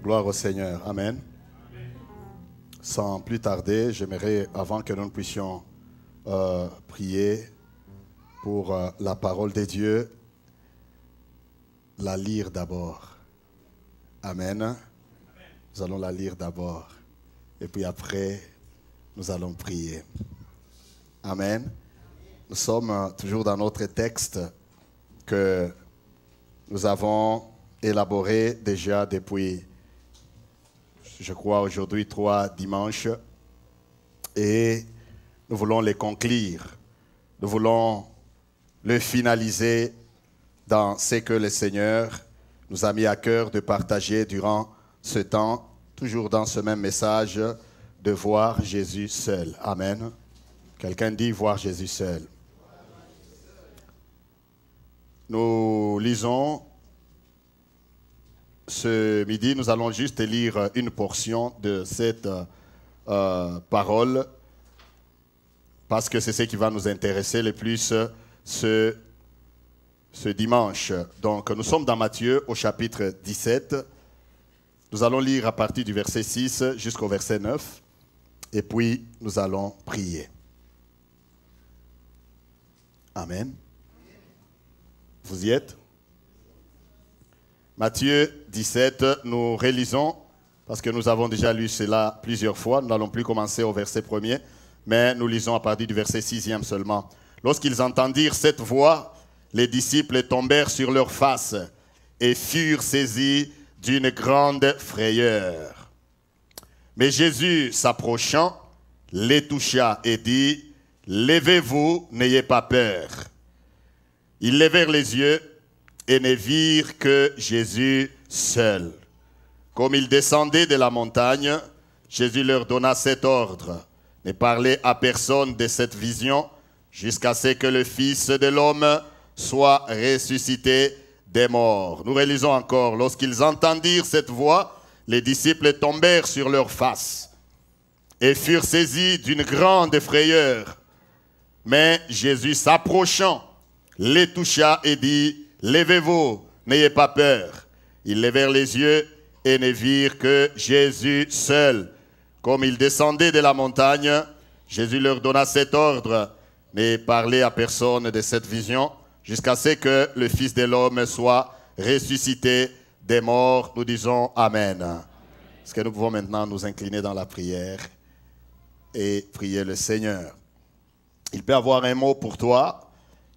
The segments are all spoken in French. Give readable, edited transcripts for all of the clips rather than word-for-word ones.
Gloire au Seigneur. Amen. Sans plus tarder, j'aimerais, avant que nous puissions prier pour la parole de Dieu, la lire d'abord. Amen. Nous allons la lire d'abord. Et puis après, nous allons prier. Amen. Nous sommes toujours dans notre texte que nous avons élaboré déjà depuis, je crois, aujourd'hui 3 dimanches. Et nous voulons les conclure. Nous voulons le finaliser dans ce que le Seigneur nous a mis à cœur de partager durant ce temps, toujours dans ce même message, de voir Jésus seul. Amen. Quelqu'un dit voir Jésus seul. Nous lisons ce midi, nous allons juste lire une portion de cette parole parce que c'est ce qui va nous intéresser le plus ce dimanche. Donc nous sommes dans Matthieu au chapitre 17. Nous allons lire à partir du verset 6 jusqu'au verset 9 et puis nous allons prier. Amen. Vous y êtes? Matthieu 17, nous relisons, parce que nous avons déjà lu cela plusieurs fois. Nous n'allons plus commencer au verset 1er, mais nous lisons à partir du verset 6e seulement. Lorsqu'ils entendirent cette voix, les disciples tombèrent sur leurs faces et furent saisis d'une grande frayeur. Mais Jésus, s'approchant, les toucha et dit, « Levez-vous, n'ayez pas peur. » Ils levèrent les yeux et ne virent que Jésus seul. Comme ils descendaient de la montagne, Jésus leur donna cet ordre: ne parlez à personne de cette vision jusqu'à ce que le Fils de l'homme soit ressuscité des morts. Nous relisons encore. Lorsqu'ils entendirent cette voix, les disciples tombèrent sur leurs faces et furent saisis d'une grande frayeur. Mais Jésus, s'approchant, les toucha et dit, « Levez-vous, n'ayez pas peur. » Ils levèrent les yeux et ne virent que Jésus seul. Comme ils descendaient de la montagne, Jésus leur donna cet ordre: ne parlez à personne de cette vision jusqu'à ce que le Fils de l'homme soit ressuscité des morts. Nous disons Amen. Est-ce que nous pouvons maintenant nous incliner dans la prière et prier le Seigneur? Il peut avoir un mot pour toi.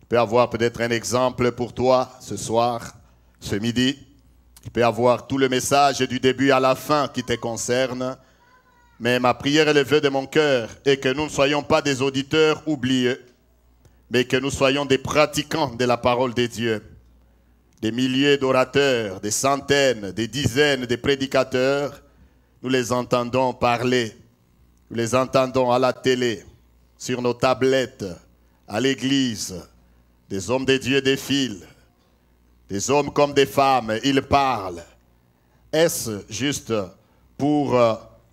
Il peut avoir peut-être un exemple pour toi ce soir, ce midi. Il peut avoir tout le message du début à la fin qui te concerne. Mais ma prière et le vœu de mon cœur est que nous ne soyons pas des auditeurs oublieux, mais que nous soyons des pratiquants de la parole de Dieu. Des milliers d'orateurs, des centaines, des dizaines de prédicateurs, nous les entendons parler. Nous les entendons à la télé, sur nos tablettes, à l'église. Des hommes de Dieu défilent, des hommes comme des femmes, ils parlent. Est-ce juste pour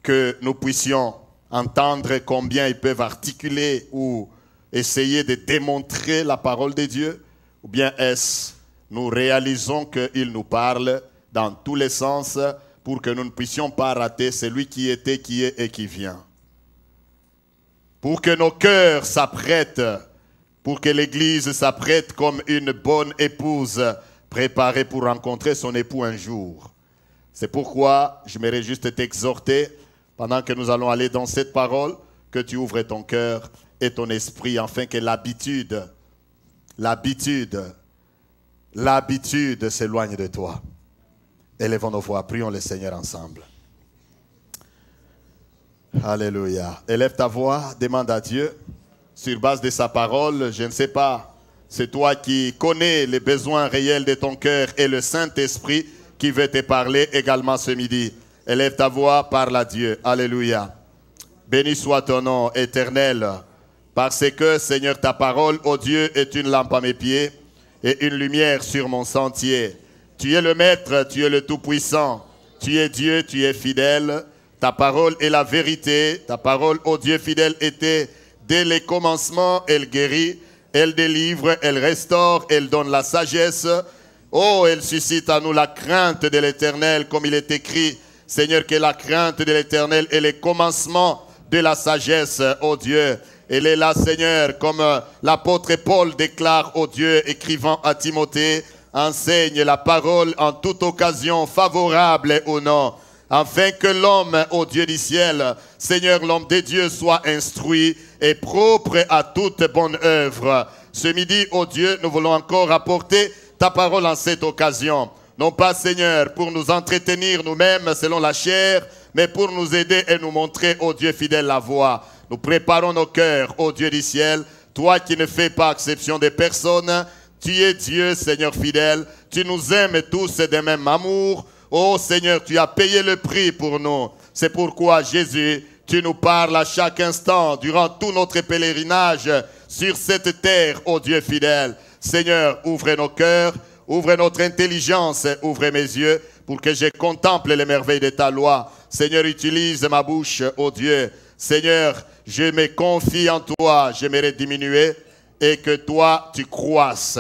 que nous puissions entendre combien ils peuvent articuler ou essayer de démontrer la parole de Dieu? Ou bien est-ce nous réalisons qu'ils nous parlent dans tous les sens pour que nous ne puissions pas rater celui qui était, qui est et qui vient? Pour que nos cœurs s'apprêtent, pour que l'Église s'apprête comme une bonne épouse préparée pour rencontrer son époux un jour. C'est pourquoi j'aimerais juste t'exhorter, pendant que nous allons aller dans cette parole, que tu ouvres ton cœur et ton esprit, afin que l'habitude s'éloigne de toi. Élevons nos voix, prions le Seigneur ensemble. Alléluia. Élève ta voix, demande à Dieu, sur base de sa parole, je ne sais pas, c'est toi qui connais les besoins réels de ton cœur et le Saint-Esprit qui veut te parler également ce midi. Élève ta voix, parle à Dieu. Alléluia. Béni soit ton nom éternel, parce que, Seigneur, ta parole, ô Dieu, est une lampe à mes pieds et une lumière sur mon sentier. Tu es le Maître, tu es le Tout-Puissant, tu es Dieu, tu es fidèle. Ta parole est la vérité. Ta parole, ô Dieu fidèle, était dès les commencements. Elle guérit, elle délivre, elle restaure, elle donne la sagesse. Oh, elle suscite à nous la crainte de l'Éternel, comme il est écrit. Seigneur, que la crainte de l'Éternel est le commencement de la sagesse, ô Dieu. Elle est là, Seigneur, comme l'apôtre Paul déclare, ô Dieu, écrivant à Timothée, enseigne la parole en toute occasion, favorable ou non, afin que l'homme, ô Dieu du ciel, Seigneur, l'homme de Dieu, soit instruit et propre à toute bonne œuvre. Ce midi, ô Dieu, nous voulons encore apporter ta parole en cette occasion. Non pas, Seigneur, pour nous entretenir nous-mêmes selon la chair, mais pour nous aider et nous montrer, ô Dieu fidèle, la voie. Nous préparons nos cœurs, ô Dieu du ciel, toi qui ne fais pas exception de personne. Tu es Dieu, Seigneur fidèle. Tu nous aimes tous de même amour. Oh Seigneur, tu as payé le prix pour nous. C'est pourquoi, Jésus, tu nous parles à chaque instant, durant tout notre pèlerinage sur cette terre, ô Dieu fidèle. Seigneur, ouvre nos cœurs, ouvre notre intelligence, ouvre mes yeux pour que je contemple les merveilles de ta loi. Seigneur, utilise ma bouche, ô Dieu. Seigneur, je me confie en toi. J'aimerais diminuer et que toi, tu croisses.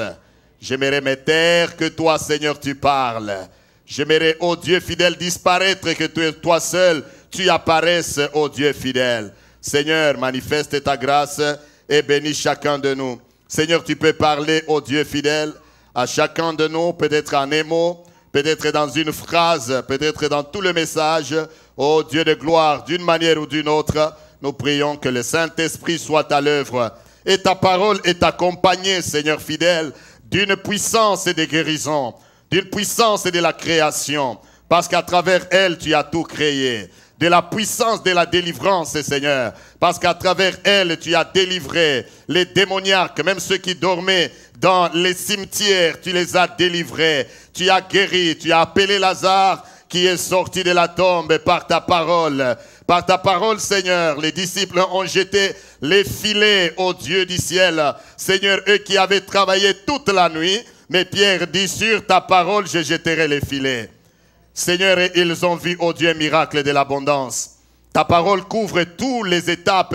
J'aimerais me taire, que toi, Seigneur, tu parles. J'aimerais, ô Dieu fidèle, disparaître, que toi seul, tu apparaisses, ô Dieu fidèle. Seigneur, manifeste ta grâce et bénis chacun de nous. Seigneur, tu peux parler, ô Dieu fidèle, à chacun de nous, peut-être en un mot, peut-être dans une phrase, peut-être dans tout le message. Ô Dieu de gloire, d'une manière ou d'une autre, nous prions que le Saint-Esprit soit à l'œuvre. Et ta parole est accompagnée, Seigneur fidèle, d'une puissance et de guérison, d'une puissance et de la création, parce qu'à travers elle, tu as tout créé. De la puissance de la délivrance, Seigneur, parce qu'à travers elle, tu as délivré les démoniaques, même ceux qui dormaient dans les cimetières, tu les as délivrés. Tu as guéri, tu as appelé Lazare, qui est sorti de la tombe par ta parole. Par ta parole, Seigneur, les disciples ont jeté les filets au Dieu du ciel. Seigneur, eux qui avaient travaillé toute la nuit, mais Pierre dit, sur ta parole, je jetterai les filets. Seigneur, et ils ont vu, ô Dieu, miracle de l'abondance. Ta parole couvre toutes les étapes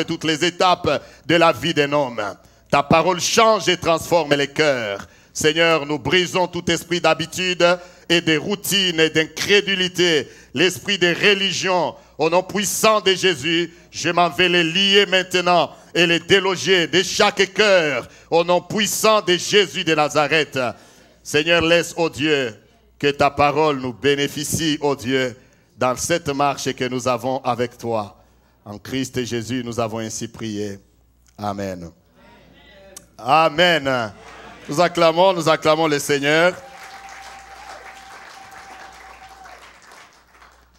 de la vie d'un homme. Ta parole change et transforme les cœurs. Seigneur, nous brisons tout esprit d'habitude et de routine et d'incrédulité, l'esprit de religion. Au nom puissant de Jésus, je m'en vais les lier maintenant et les déloger de chaque cœur. Au nom puissant de Jésus de Nazareth. Seigneur, laisse, ô Dieu, que ta parole nous bénéficie, ô Dieu, dans cette marche que nous avons avec toi. En Christ Jésus, nous avons ainsi prié. Amen. Amen. Amen. Nous acclamons le Seigneur.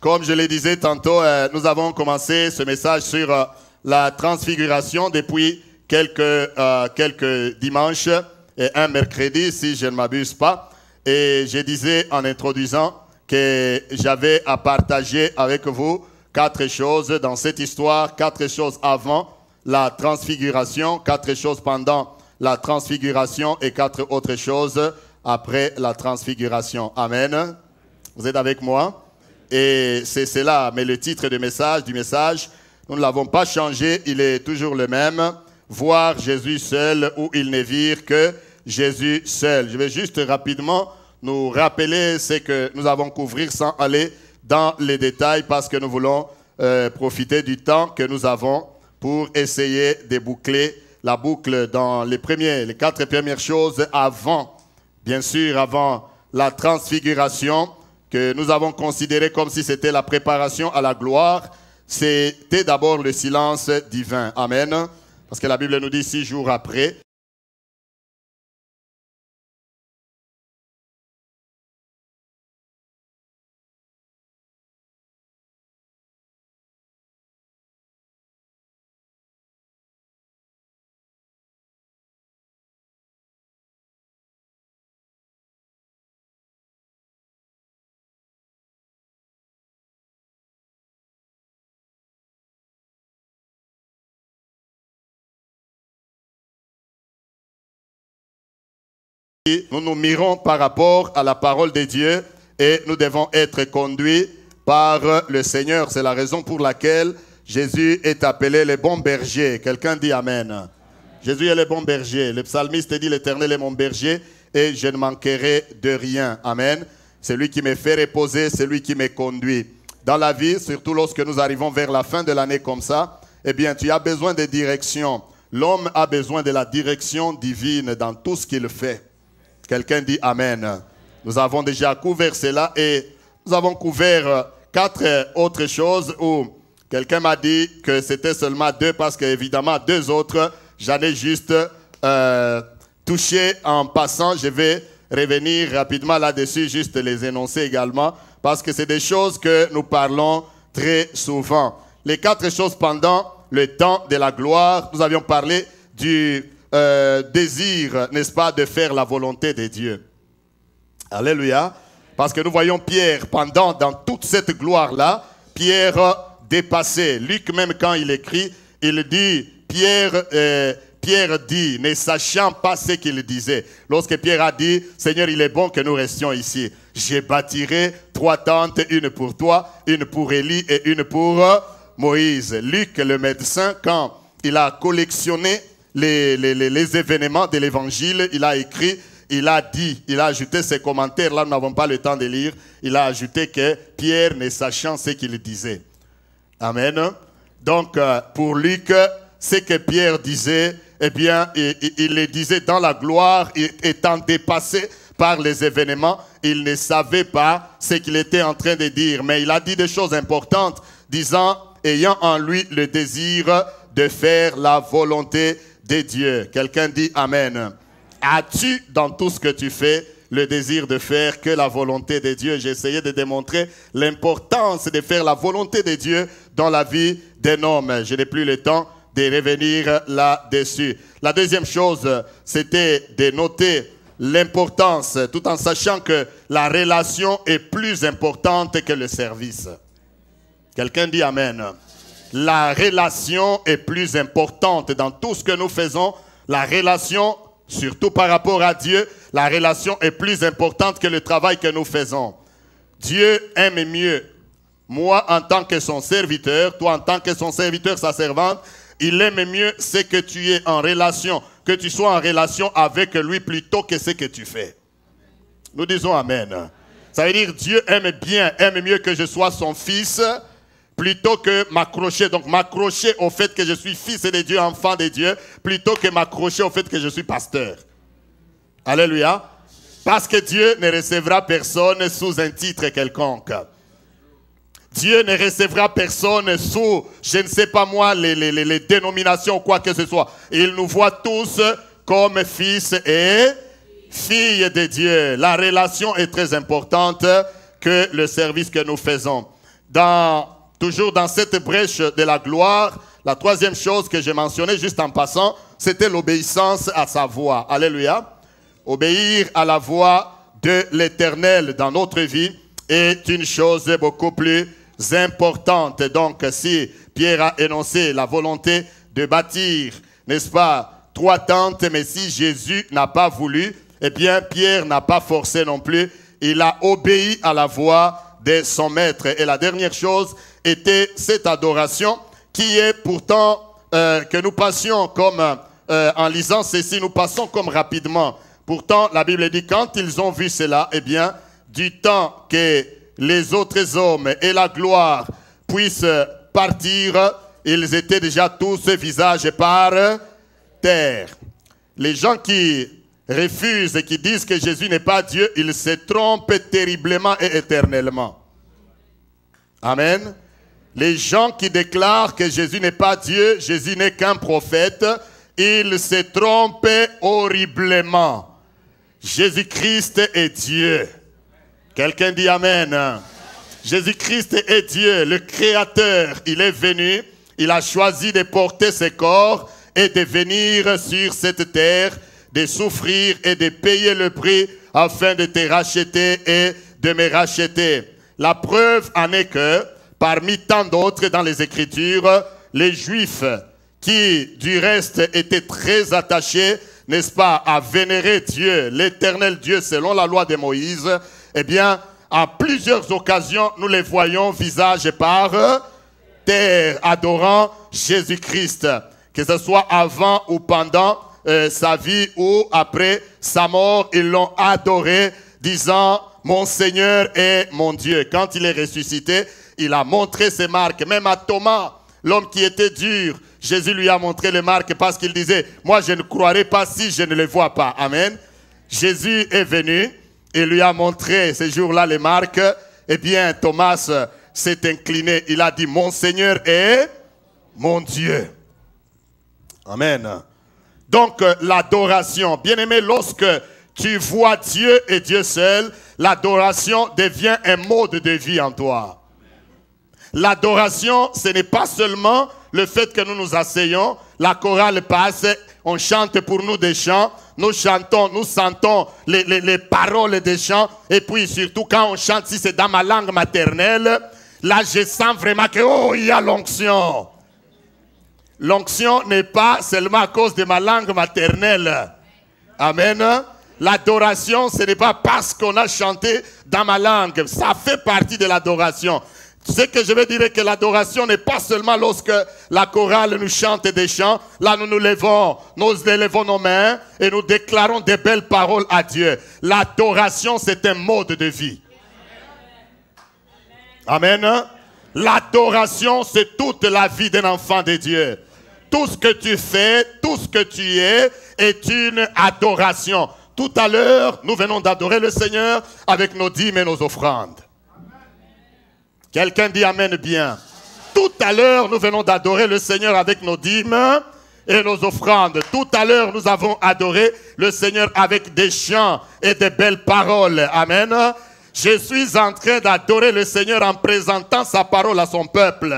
Comme je le disais tantôt, nous avons commencé ce message sur la transfiguration depuis quelques dimanches et un mercredi, si je ne m'abuse pas. Et je disais en introduisant que j'avais à partager avec vous 4 choses dans cette histoire, 4 choses avant la transfiguration, 4 choses pendant la transfiguration et 4 autres choses après la transfiguration. Amen. Vous êtes avec moi? Et c'est cela, mais le titre du message, nous ne l'avons pas changé, il est toujours le même. Voir Jésus seul où ils ne virent que Jésus seul. Je vais juste rapidement nous rappeler ce que nous avons couvert sans aller dans les détails parce que nous voulons profiter du temps que nous avons pour essayer de boucler la boucle dans les 4 premières choses avant, bien sûr, avant la transfiguration, que nous avons considéré comme si c'était la préparation à la gloire. C'était d'abord le silence divin. Amen. Parce que la Bible nous dit 6 jours après. Nous nous mirons par rapport à la parole de Dieu et nous devons être conduits par le Seigneur. C'est la raison pour laquelle Jésus est appelé le bon berger. Quelqu'un dit Amen. Amen. Jésus est le bon berger. Le psalmiste dit l'Éternel est mon berger et je ne manquerai de rien. Amen. C'est lui qui me fait reposer, c'est lui qui me conduit dans la vie, surtout lorsque nous arrivons vers la fin de l'année comme ça, eh bien, tu as besoin de direction. L'homme a besoin de la direction divine dans tout ce qu'il fait. Quelqu'un dit Amen. Nous avons déjà couvert cela et nous avons couvert 4 autres choses où quelqu'un m'a dit que c'était seulement 2 parce qu'évidemment 2 autres, j'en ai juste touché en passant. Je vais revenir rapidement là-dessus, juste les énoncer également parce que c'est des choses que nous parlons très souvent. Les 4 choses pendant le temps de la gloire, nous avions parlé du désir, n'est-ce pas, de faire la volonté de Dieu. Alléluia. Parce que nous voyons Pierre dans toute cette gloire-là, Pierre dépassé. Luc même quand il écrit, il dit, Pierre dit, ne sachant pas ce qu'il disait. Lorsque Pierre a dit, Seigneur, il est bon que nous restions ici. Je bâtirai 3 tentes, une pour toi, une pour Élie et une pour Moïse. Luc, le médecin, quand il a collectionné les événements de l'évangile, il a écrit, il a dit, il a ajouté ses commentaires, là nous n'avons pas le temps de lire, il a ajouté que Pierre ne sachant ce qu'il disait. Amen. Donc pour Luc, ce que Pierre disait, eh bien il le disait dans la gloire, étant dépassé par les événements, il ne savait pas ce qu'il était en train de dire, mais il a dit des choses importantes, disant, ayant en lui le désir de faire la volonté de Dieu. Quelqu'un dit Amen. As-tu dans tout ce que tu fais le désir de faire que la volonté de Dieu? J'ai essayé de démontrer l'importance de faire la volonté de Dieu dans la vie d'un homme. Je n'ai plus le temps de revenir là-dessus. La deuxième chose, c'était de noter l'importance, tout en sachant que la relation est plus importante que le service. Quelqu'un dit Amen. La relation est plus importante dans tout ce que nous faisons. La relation, surtout par rapport à Dieu, la relation est plus importante que le travail que nous faisons. Dieu aime mieux, moi en tant que son serviteur, toi en tant que son serviteur, sa servante, il aime mieux ce que tu es en relation, que tu sois en relation avec lui plutôt que ce que tu fais. Nous disons Amen. Ça veut dire Dieu aime mieux que je sois son fils, plutôt que m'accrocher, donc m'accrocher au fait que je suis fils de Dieu, enfant de Dieu, plutôt que m'accrocher au fait que je suis pasteur. Alléluia. Parce que Dieu ne recevra personne sous un titre quelconque. Dieu ne recevra personne sous, je ne sais pas moi, les dénominations ou quoi que ce soit. Il nous voit tous comme fils et filles de Dieu. La relation est très importante que le service que nous faisons. Toujours dans cette brèche de la gloire, la troisième chose que j'ai mentionnée juste en passant, c'était l'obéissance à sa voix. Alléluia. Obéir à la voix de l'Éternel dans notre vie est une chose beaucoup plus importante. Donc, si Pierre a énoncé la volonté de bâtir, n'est-ce pas, 3 tentes, mais si Jésus n'a pas voulu, eh bien, Pierre n'a pas forcé non plus. Il a obéi à la voix de son maître. Et la dernière chose était cette adoration qui est pourtant que nous passions comme, en lisant ceci, nous passons comme rapidement. Pourtant, la Bible dit, quand ils ont vu cela, eh bien, du temps que les autres hommes et la gloire puissent partir, ils étaient déjà tous visage par terre. Les gens qui refusent et qui disent que Jésus n'est pas Dieu, ils se trompent terriblement et éternellement. Amen. Les gens qui déclarent que Jésus n'est pas Dieu, Jésus n'est qu'un prophète, ils se trompent horriblement. Jésus-Christ est Dieu. Quelqu'un dit Amen. Jésus-Christ est Dieu, le Créateur. Il est venu, il a choisi de porter ses corps et de venir sur cette terre, de souffrir et de payer le prix afin de te racheter et de me racheter. La preuve en est que, parmi tant d'autres dans les Écritures, les Juifs qui, du reste, étaient très attachés, n'est-ce pas, à vénérer Dieu, l'éternel Dieu, selon la loi de Moïse, eh bien, à plusieurs occasions, nous les voyons visage par terre, adorant Jésus-Christ, que ce soit avant ou pendant sa vie ou après sa mort, ils l'ont adoré, disant, mon Seigneur est mon Dieu. Quand il est ressuscité, il a montré ses marques. Même à Thomas, l'homme qui était dur, Jésus lui a montré les marques parce qu'il disait, moi je ne croirai pas si je ne les vois pas. Amen. Jésus est venu et lui a montré ces jours-là les marques. Eh bien, Thomas s'est incliné. Il a dit, mon Seigneur est mon Dieu. Amen. Donc, l'adoration. Bien-aimé, lorsque tu vois Dieu et Dieu seul, l'adoration devient un mode de vie en toi. L'adoration, ce n'est pas seulement le fait que nous nous asseyons, la chorale passe, on chante pour nous des chants, nous chantons, nous sentons les paroles des chants, et puis surtout quand on chante, si c'est dans ma langue maternelle, là je sens vraiment que, oh, il y a l'onction. L'onction n'est pas seulement à cause de ma langue maternelle. Amen. L'adoration, ce n'est pas parce qu'on a chanté dans ma langue. Ça fait partie de l'adoration. Ce que je veux dire est que l'adoration n'est pas seulement lorsque la chorale nous chante des chants. Là, nous élevons nos mains et nous déclarons des belles paroles à Dieu. L'adoration, c'est un mode de vie. Amen. L'adoration, c'est toute la vie d'un enfant de Dieu. Tout ce que tu fais, tout ce que tu es, est une adoration. Tout à l'heure, nous venons d'adorer le Seigneur avec nos dîmes et nos offrandes. Quelqu'un dit Amen bien. Tout à l'heure, nous venons d'adorer le Seigneur avec nos dîmes et nos offrandes. Tout à l'heure, nous avons adoré le Seigneur avec des chants et des belles paroles. Amen. Je suis en train d'adorer le Seigneur en présentant sa parole à son peuple.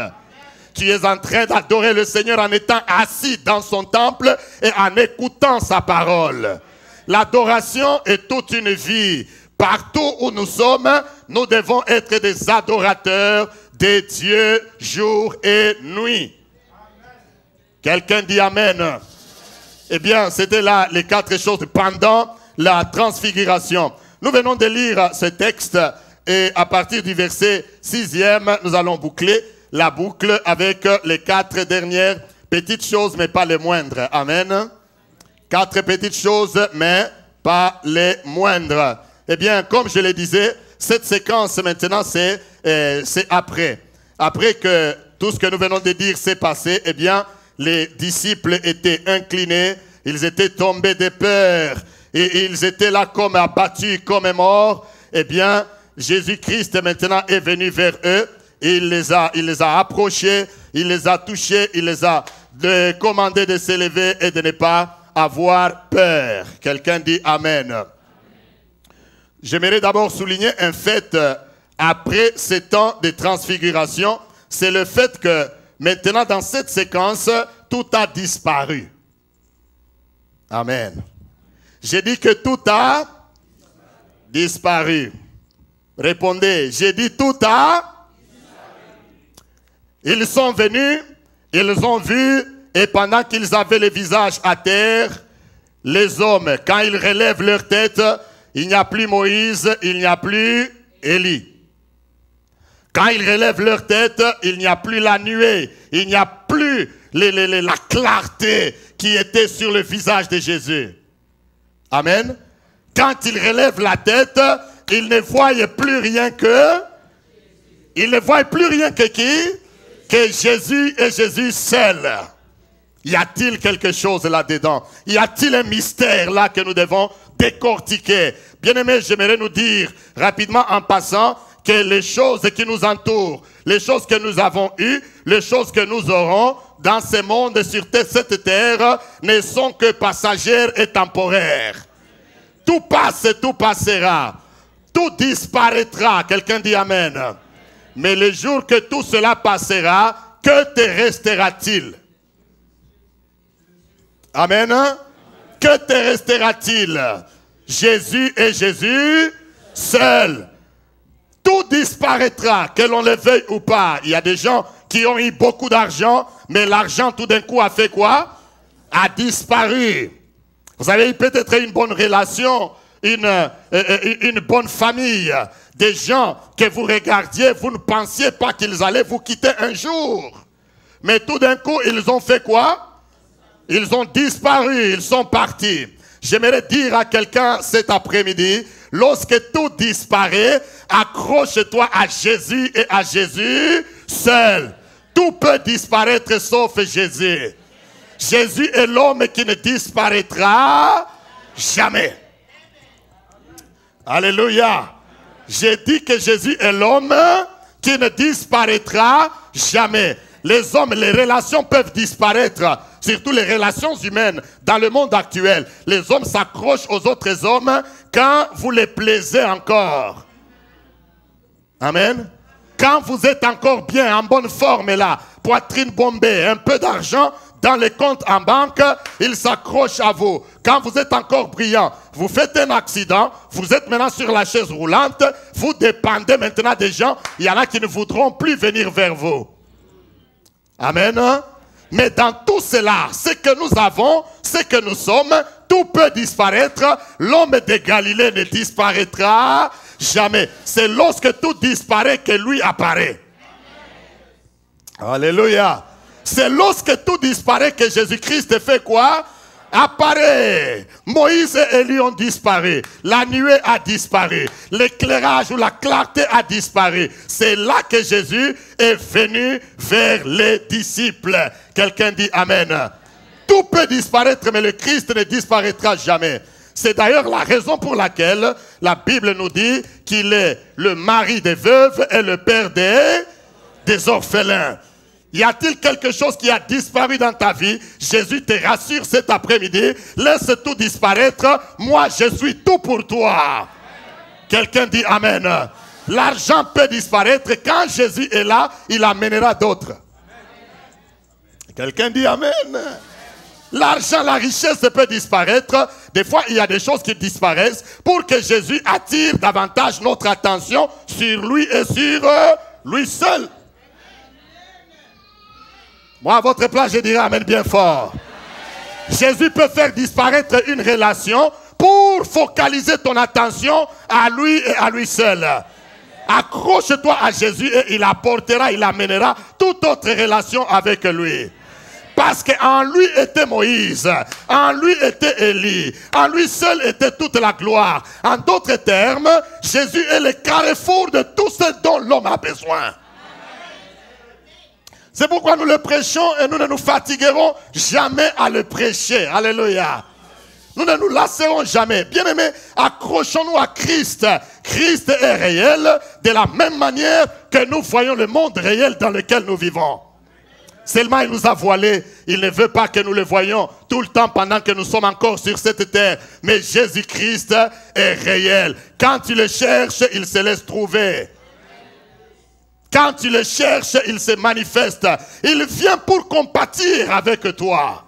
Tu es en train d'adorer le Seigneur en étant assis dans son temple et en écoutant sa parole. L'adoration est toute une vie. Partout où nous sommes, nous devons être des adorateurs de Dieu jour et nuit. Quelqu'un dit Amen. Eh bien, c'était là les 4 choses pendant la transfiguration. Nous venons de lire ce texte et à partir du verset 6e, nous allons boucler la boucle avec les 4 dernières petites choses, mais pas les moindres. Amen. 4 petites choses, mais pas les moindres. Eh bien, comme je le disais, cette séquence maintenant, c'est après. Après que tout ce que nous venons de dire s'est passé, eh bien, les disciples étaient inclinés, ils étaient tombés de peur, et ils étaient là comme abattus, comme morts. Eh bien, Jésus-Christ maintenant est venu vers eux, et il les a approchés, il les a touchés, il les a commandé de s'élever et de ne pas avoir peur. Quelqu'un dit Amen. J'aimerais d'abord souligner un fait après ces temps de transfiguration, c'est le fait que maintenant dans cette séquence, tout a disparu. Amen. J'ai dit que tout a disparu. Répondez, j'ai dit tout a disparu. Ils sont venus, ils ont vu, et pendant qu'ils avaient les visages à terre, les hommes, quand ils relèvent leur tête, il n'y a plus Moïse, il n'y a plus Élie. Quand ils relèvent leur tête, il n'y a plus la nuée, il n'y a plus la clarté qui était sur le visage de Jésus. Amen. Quand ils relèvent la tête, ils ne voient plus rien que... Ils ne voient plus rien que qui? Que Jésus et Jésus seul. Y a-t-il quelque chose là-dedans? Y a-t-il un mystère là que nous devons décortiquer? Bien-aimés, j'aimerais nous dire rapidement en passant que les choses qui nous entourent, les choses que nous avons eues, les choses que nous aurons dans ce monde, sur cette terre, ne sont que passagères et temporaires. Tout passe et tout passera. Tout disparaîtra. Quelqu'un dit Amen. Mais le jour que tout cela passera, que te restera-t-il? Amen. Que te restera-t-il? Jésus et Jésus seul. Tout disparaîtra, que l'on le veuille ou pas. Il y a des gens qui ont eu beaucoup d'argent, mais l'argent tout d'un coup a fait quoi? A disparu. Vous avez peut-être une bonne relation, une bonne famille, des gens que vous regardiez, vous ne pensiez pas qu'ils allaient vous quitter un jour. Mais tout d'un coup, ils ont fait quoi? Ils ont disparu, ils sont partis. J'aimerais dire à quelqu'un cet après-midi, lorsque tout disparaît, accroche-toi à Jésus et à Jésus seul. Tout peut disparaître sauf Jésus. Jésus est l'homme qui ne disparaîtra jamais. Alléluia. J'ai dit que Jésus est l'homme qui ne disparaîtra jamais. Les hommes, les relations peuvent disparaître, surtout les relations humaines dans le monde actuel. Les hommes s'accrochent aux autres hommes quand vous les plaisez encore. Amen. Quand vous êtes encore bien, en bonne forme là, poitrine bombée, un peu d'argent dans les comptes en banque, ils s'accrochent à vous. Quand vous êtes encore brillant, vous faites un accident, vous êtes maintenant sur la chaise roulante, vous dépendez maintenant des gens, il y en a qui ne voudront plus venir vers vous. Amen. Mais dans tout cela, ce que nous avons, ce que nous sommes, tout peut disparaître. L'homme de Galilée ne disparaîtra jamais. C'est lorsque tout disparaît que lui apparaît. Alléluia. C'est lorsque tout disparaît que Jésus-Christ fait quoi? Apparaît. Moïse et Élie ont disparu. La nuée a disparu. L'éclairage ou la clarté a disparu. C'est là que Jésus est venu vers les disciples. Quelqu'un dit Amen. Tout peut disparaître, mais le Christ ne disparaîtra jamais. C'est d'ailleurs la raison pour laquelle la Bible nous dit qu'il est le mari des veuves et le père des orphelins. Y a-t-il quelque chose qui a disparu dans ta vie? Jésus te rassure cet après-midi. Laisse tout disparaître. Moi, je suis tout pour toi. Quelqu'un dit Amen. L'argent peut disparaître. Quand Jésus est là, il amènera d'autres. Quelqu'un dit Amen. L'argent, la richesse peut disparaître. Des fois, il y a des choses qui disparaissent pour que Jésus attire davantage notre attention sur lui et sur lui seul. Moi, à votre place, je dirais Amen bien fort. Jésus peut faire disparaître une relation pour focaliser ton attention à lui et à lui seul. Accroche-toi à Jésus et il apportera, il amènera toute autre relation avec lui. Parce qu'en lui était Moïse, en lui était Élie, en lui seul était toute la gloire. En d'autres termes, Jésus est le carrefour de tout ce dont l'homme a besoin. C'est pourquoi nous le prêchons et nous ne nous fatiguerons jamais à le prêcher. Alléluia. Nous ne nous lasserons jamais. Bien-aimés, accrochons-nous à Christ. Christ est réel de la même manière que nous voyons le monde réel dans lequel nous vivons. Seulement il nous a voilés. Il ne veut pas que nous le voyions tout le temps pendant que nous sommes encore sur cette terre. Mais Jésus-Christ est réel. Quand tu le cherches, il se laisse trouver. Quand tu le cherches, il se manifeste. Il vient pour compatir avec toi.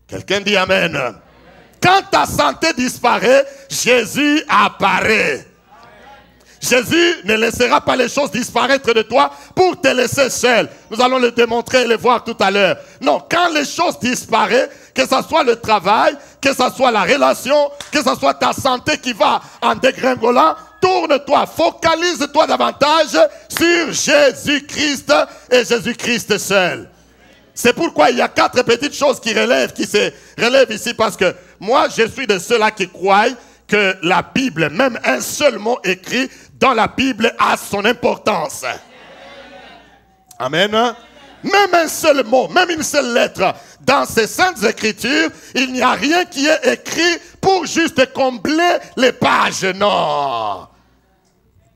Quelqu'un dit Amen. Quand ta santé disparaît, Jésus apparaît. Jésus ne laissera pas les choses disparaître de toi pour te laisser seul. Nous allons le démontrer et le voir tout à l'heure. Non, quand les choses disparaissent, que ce soit le travail, que ce soit la relation, que ce soit ta santé qui va en dégringolant, tourne-toi, focalise-toi davantage sur Jésus-Christ et Jésus-Christ seul. C'est pourquoi il y a 4 petites choses qui se relèvent ici, parce que moi, je suis de ceux-là qui croient que la Bible, même un seul mot écrit dans la Bible a son importance. Amen. Même un seul mot, même une seule lettre dans ces saintes écritures, il n'y a rien qui est écrit pour juste combler les pages. Non.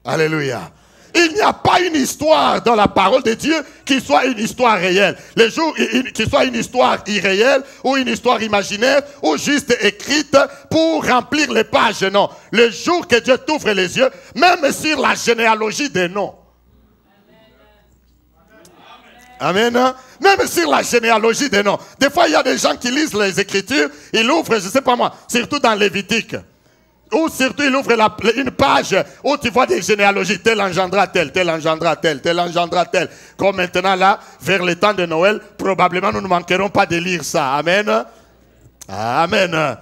Alléluia. Il n'y a pas une histoire dans la parole de Dieu qui soit une histoire réelle. Le jour qui soit une histoire irréelle ou une histoire imaginaire ou juste écrite pour remplir les pages. Non. Le jour que Dieu t'ouvre les yeux, même sur la généalogie des noms. Amen. Même sur la généalogie des noms. Des fois, il y a des gens qui lisent les Écritures, ils ouvrent, je ne sais pas moi, surtout dans Lévitique. Ou surtout, ils ouvrent une page où tu vois des généalogies. Tel engendra tel, tel engendra tel, tel engendra tel. Comme maintenant là, vers le temps de Noël, probablement nous ne manquerons pas de lire ça. Amen. Amen.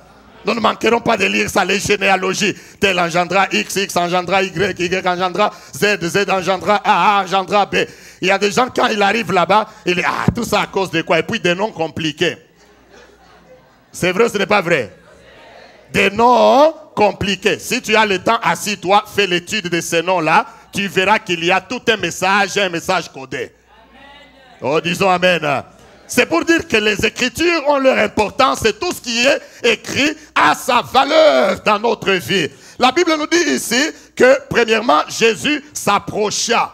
Nous ne manquerons pas de lire ça, les généalogies. Tel engendra X, X engendra Y, Y engendra Z, Z engendra A, A engendra B. Il y a des gens, quand ils arrivent là-bas, ils disent, ah, tout ça à cause de quoi? Et puis des noms compliqués. C'est vrai ou ce n'est pas vrai? Des noms compliqués. Si tu as le temps, assis-toi, fais l'étude de ces noms-là. Tu verras qu'il y a tout un message codé. Amen. Oh, disons Amen. C'est pour dire que les Écritures ont leur importance et tout ce qui est écrit a sa valeur dans notre vie. La Bible nous dit ici que, premièrement, Jésus s'approcha.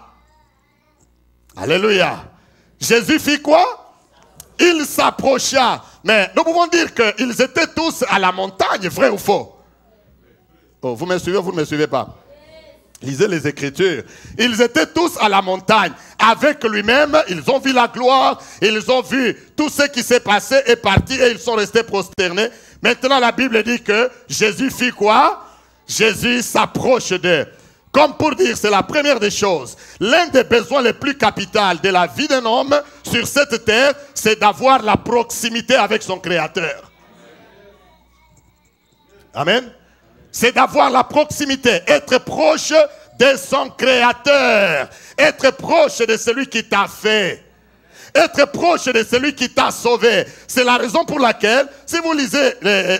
Alléluia. Jésus fit quoi? Il s'approcha. Mais nous pouvons dire qu'ils étaient tous à la montagne, vrai ou faux? Oh, vous me suivez ou vous ne me suivez pas? Lisez les Écritures. Ils étaient tous à la montagne. Avec lui-même, ils ont vu la gloire. Ils ont vu tout ce qui s'est passé et parti et ils sont restés prosternés. Maintenant, la Bible dit que Jésus fit quoi? Jésus s'approche d'eux. Comme pour dire, c'est la première des choses. L'un des besoins les plus capitaux de la vie d'un homme sur cette terre, c'est d'avoir la proximité avec son Créateur. Amen. C'est d'avoir la proximité, être proche de son Créateur, être proche de celui qui t'a fait, être proche de celui qui t'a sauvé. C'est la raison pour laquelle, si vous lisez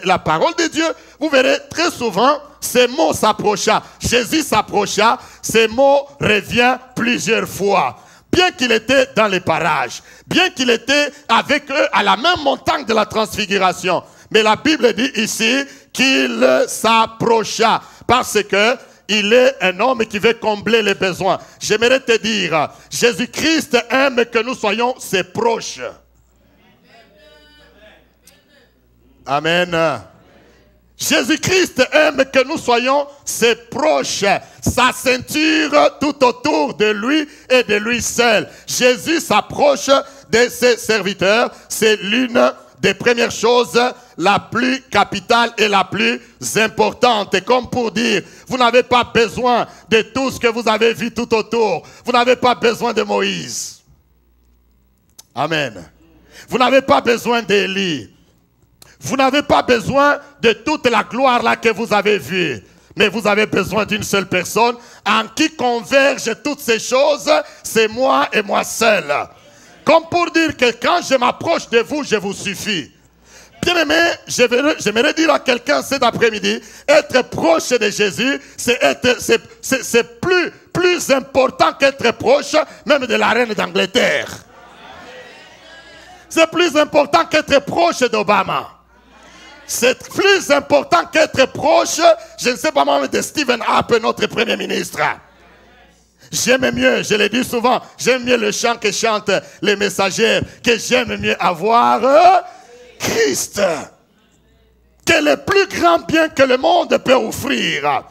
la parole de Dieu, vous verrez très souvent ces mots s'approcha. Jésus s'approcha, ces mots reviennent plusieurs fois. Bien qu'il était dans les parages, bien qu'il était avec eux à la même montagne de la transfiguration. Mais la Bible dit ici qu'il s'approcha parce que il est un homme qui veut combler les besoins. J'aimerais te dire, Jésus-Christ aime que nous soyons ses proches. Amen. Jésus-Christ aime que nous soyons ses proches, sa ceinture tout autour de lui et de lui seul. Jésus s'approche de ses serviteurs, c'est l'une des premières choses la plus capitale et la plus importante. Et comme pour dire, vous n'avez pas besoin de tout ce que vous avez vu tout autour. Vous n'avez pas besoin de Moïse. Amen. Vous n'avez pas besoin d'Élie. Vous n'avez pas besoin de toute la gloire là que vous avez vue. Mais vous avez besoin d'une seule personne en qui convergent toutes ces choses. C'est moi et moi seul. Comme pour dire que quand je m'approche de vous, je vous suffis. Bien-aimé, j'aimerais dire à quelqu'un cet après-midi, être proche de Jésus, c'est plus important qu'être proche même de la reine d'Angleterre. C'est plus important qu'être proche d'Obama. C'est plus important qu'être proche, je ne sais pas moi, de Stephen Harper, notre Premier ministre. J'aime mieux, je l'ai dit souvent, j'aime mieux le chant que chantent les messagers, que j'aime mieux avoir Christ. Quel est le plus grand bien que le monde peut offrir?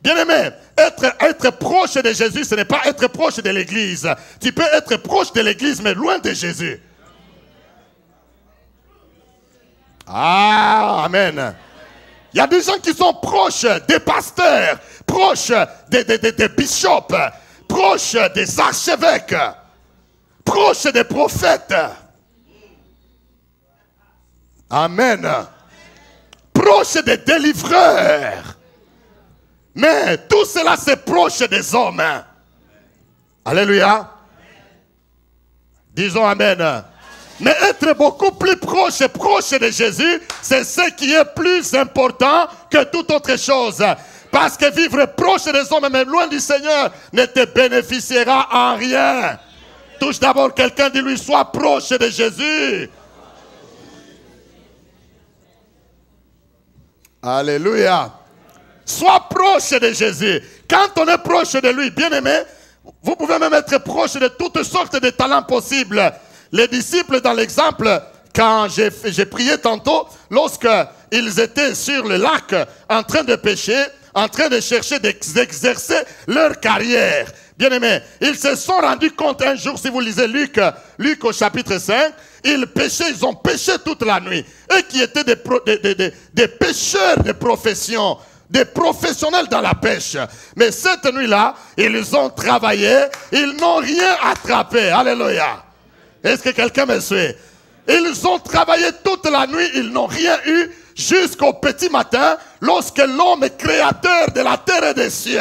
Bien-aimé, être proche de Jésus, ce n'est pas être proche de l'Église. Tu peux être proche de l'Église, mais loin de Jésus. Ah, amen. Il y a des gens qui sont proches des pasteurs, proches des bishops, proches des archevêques, proches des prophètes. Amen. Proches des délivreurs. Mais tout cela, c'est proche des hommes. Alléluia. Disons amen. Mais être beaucoup plus proche de Jésus, c'est ce qui est plus important que toute autre chose. Parce que vivre proche des hommes, même loin du Seigneur, ne te bénéficiera en rien. Touche d'abord quelqu'un, dis-lui, sois proche de Jésus. Alléluia. Sois proche de Jésus. Quand on est proche de lui, bien-aimé, vous pouvez même être proche de toutes sortes de talents possibles. Les disciples, dans l'exemple, quand j'ai prié tantôt, lorsqu'ils étaient sur le lac en train de pêcher, en train de chercher d'exercer leur carrière. Bien-aimés, ils se sont rendus compte un jour, si vous lisez Luc au chapitre 5, ils ont pêché toute la nuit. Eux qui étaient des pêcheurs de profession, des professionnels dans la pêche. Mais cette nuit-là, ils ont travaillé, ils n'ont rien attrapé. Alléluia. Est-ce que quelqu'un me suit? Ils ont travaillé toute la nuit, ils n'ont rien eu jusqu'au petit matin, lorsque l'homme créateur de la terre et des cieux,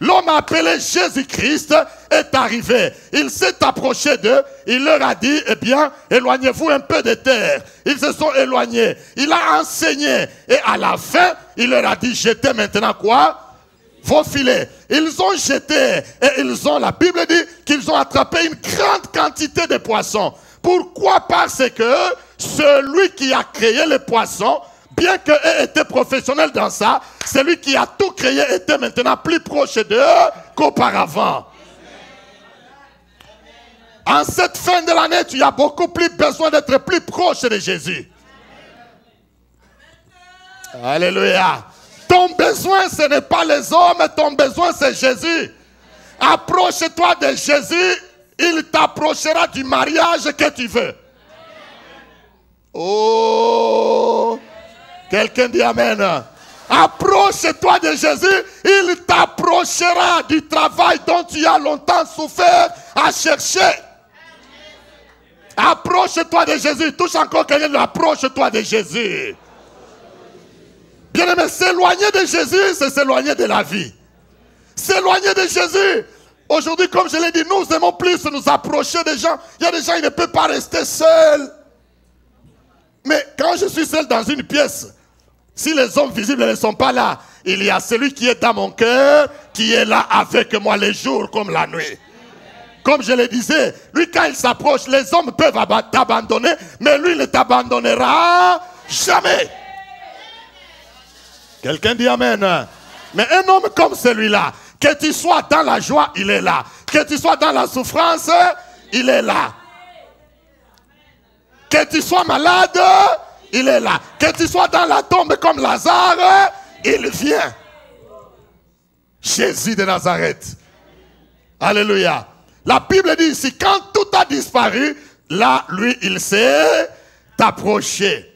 l'homme appelé Jésus-Christ est arrivé. Il s'est approché d'eux. Il leur a dit, eh bien, éloignez-vous un peu de terre. Ils se sont éloignés. Il a enseigné. Et à la fin, il leur a dit, jetez maintenant quoi? Vos filets. Ils ont jeté. Et ils ont, la Bible dit, qu'ils ont attrapé une grande quantité de poissons. Pourquoi? Parce que celui qui a créé les poissons, bien qu'eux étaient professionnels dans ça, celui qui a tout créé était maintenant plus proche d'eux qu'auparavant. En cette fin de l'année, tu as beaucoup plus besoin d'être plus proche de Jésus. Alléluia. Ton besoin, ce n'est pas les hommes, ton besoin, c'est Jésus. Approche-toi de Jésus, il t'approchera du mariage que tu veux. Oh, quelqu'un dit Amen. Approche-toi de Jésus, il t'approchera du travail dont tu as longtemps souffert à chercher. Approche-toi de Jésus. Touche encore quelqu'un, approche-toi de Jésus. Bien-aimé, s'éloigner de Jésus, c'est s'éloigner de la vie. S'éloigner de Jésus. Aujourd'hui, comme je l'ai dit, nous aimons plus nous approcher des gens. Il y a des gens qui ne peuvent pas rester seuls. Mais quand je suis seul dans une pièce, si les hommes visibles ne sont pas là, il y a celui qui est dans mon cœur, qui est là avec moi les jours comme la nuit. Comme je le disais, lui quand il s'approche, les hommes peuvent t'abandonner, mais lui ne t'abandonnera jamais. Quelqu'un dit Amen. Mais un homme comme celui-là, que tu sois dans la joie, il est là. Que tu sois dans la souffrance, il est là. Que tu sois malade, il est là. Que tu sois dans la tombe comme Lazare, il vient. Jésus de Nazareth. Alléluia. La Bible dit ici, quand tout a disparu, là, lui, il s'est approché.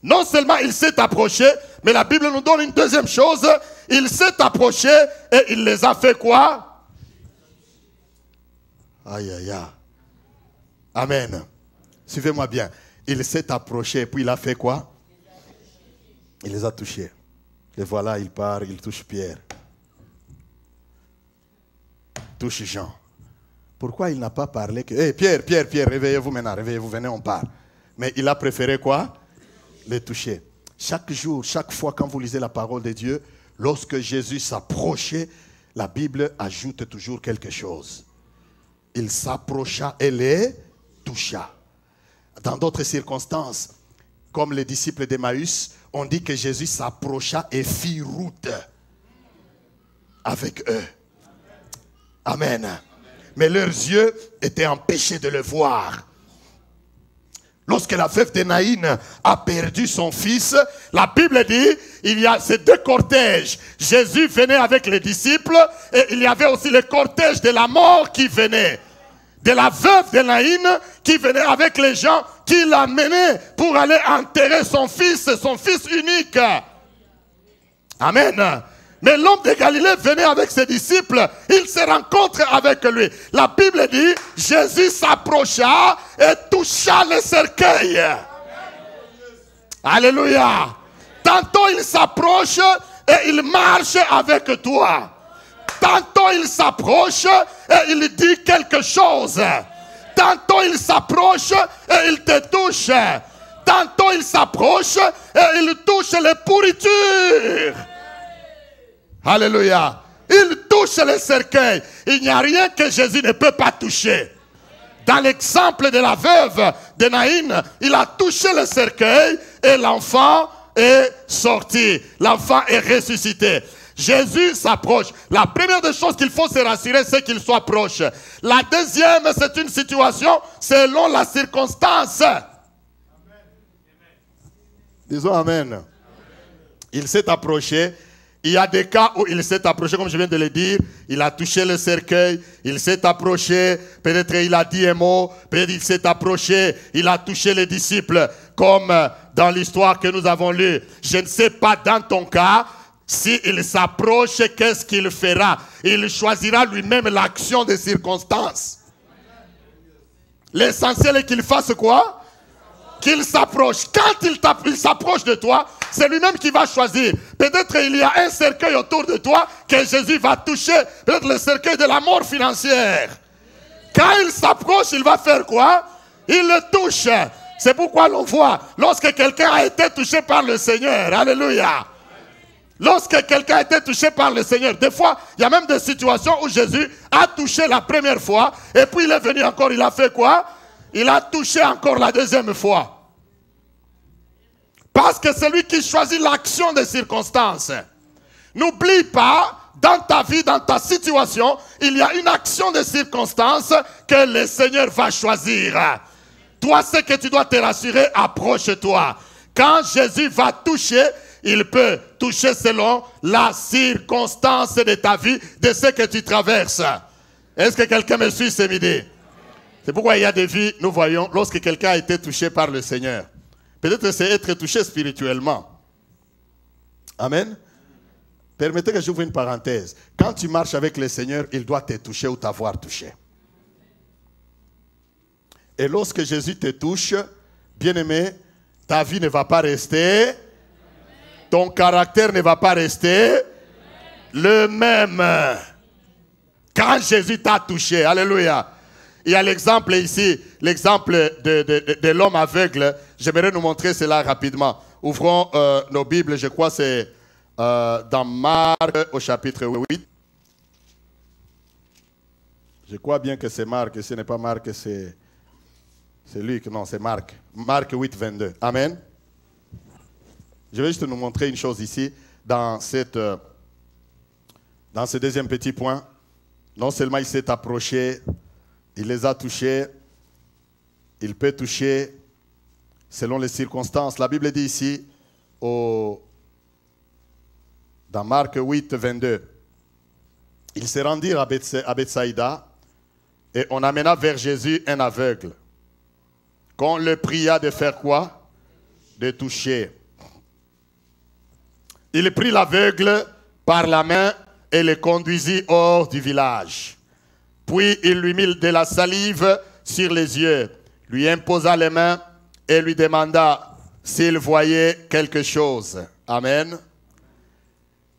Non seulement il s'est approché, mais la Bible nous donne une deuxième chose. Il s'est approché et il les a fait quoi? Aïe, aïe, aïe. Amen. Suivez-moi bien. Il s'est approché et puis il a fait quoi? Il les a touchés. Et voilà, il part, il touche Pierre. Touche Jean. Pourquoi il n'a pas parlé que... Hey, Pierre, réveillez-vous maintenant, réveillez-vous, venez, on part. Mais il a préféré quoi? Les toucher. Chaque jour, chaque fois quand vous lisez la parole de Dieu, lorsque Jésus s'approchait, la Bible ajoute toujours quelque chose. Il s'approcha et les toucha. Dans d'autres circonstances, comme les disciples d'Emmaüs, on dit que Jésus s'approcha et fit route avec eux. Amen. Mais leurs yeux étaient empêchés de le voir. Lorsque la veuve de Naïn a perdu son fils, la Bible dit, il y a ces deux cortèges. Jésus venait avec les disciples et il y avait aussi le cortège de la mort qui venait. De la veuve de Naïn qui venait avec les gens qui l'amenaient pour aller enterrer son fils unique. Amen. Mais l'homme de Galilée venait avec ses disciples. Il se rencontre avec lui. La Bible dit, Jésus s'approcha et toucha le cercueil. Alléluia. Tantôt il s'approche et il marche avec toi. Tantôt il s'approche et il dit quelque chose. Tantôt il s'approche et il te touche. Tantôt il s'approche et il touche les pourritures. Alléluia. Il touche le cercueil. Il n'y a rien que Jésus ne peut pas toucher. Dans l'exemple de la veuve de Naïn, il a touché le cercueil et l'enfant est sorti. L'enfant est ressuscité. Jésus s'approche. La première des choses qu'il faut se rassurer, c'est qu'il soit proche. La deuxième, c'est une situation selon la circonstance. Amen. Disons Amen. Il s'est approché. Il y a des cas où il s'est approché, comme je viens de le dire, il a touché le cercueil, il s'est approché, peut-être il a dit un mot, peut-être il s'est approché, il a touché les disciples, comme dans l'histoire que nous avons lue. Je ne sais pas dans ton cas, s'il s'approche, qu'est-ce qu'il fera? Il choisira lui-même l'action des circonstances. L'essentiel est qu'il fasse quoi? qu'il s'approche. Quand il s'approche de toi, c'est lui-même qui va choisir. Peut-être il y a un cercueil autour de toi que Jésus va toucher. Peut-être le cercueil de la mort financière. Quand il s'approche, il va faire quoi? Il le touche. C'est pourquoi l'on voit, lorsque quelqu'un a été touché par le Seigneur, alléluia. Lorsque quelqu'un a été touché par le Seigneur, des fois, il y a même des situations où Jésus a touché la première fois, et puis il est venu encore, il a fait quoi? Il a touché encore la deuxième fois. Parce que c'est lui qui choisit l'action des circonstances. N'oublie pas, dans ta vie, dans ta situation, il y a une action des circonstances que le Seigneur va choisir. Toi, ce que tu dois te rassurer, approche-toi. Quand Jésus va toucher, il peut toucher selon la circonstance de ta vie, de ce que tu traverses. Est-ce que quelqu'un me suit ce midi? C'est pourquoi il y a des vies, nous voyons, lorsque quelqu'un a été touché par le Seigneur. Peut-être c'est être touché spirituellement. Amen. Permettez que j'ouvre une parenthèse. Quand tu marches avec le Seigneur, il doit te toucher ou t'avoir touché. Et lorsque Jésus te touche, bien-aimé, ta vie ne va pas rester, ton caractère ne va pas rester le même. Quand Jésus t'a touché, alléluia. Il y a l'exemple ici, l'exemple de l'homme aveugle. J'aimerais nous montrer cela rapidement. Ouvrons nos Bibles, je crois que c'est dans Marc au chapitre 8. Je crois bien que c'est Marc, ce n'est pas Marc, c'est Luc, non, c'est Marc. Marc 8, 22. Amen. Je vais juste nous montrer une chose ici, dans ce deuxième petit point. Non seulement il s'est approché, il les a touchés, il peut toucher selon les circonstances. La Bible dit ici, dans Marc 8, 22, ils se rendirent à Bethsaïda et on amena vers Jésus un aveugle. Qu'on le pria de faire quoi? De toucher. Il prit l'aveugle par la main et le conduisit hors du village. Puis il lui mit de la salive sur les yeux, lui imposa les mains et lui demanda s'il voyait quelque chose. Amen.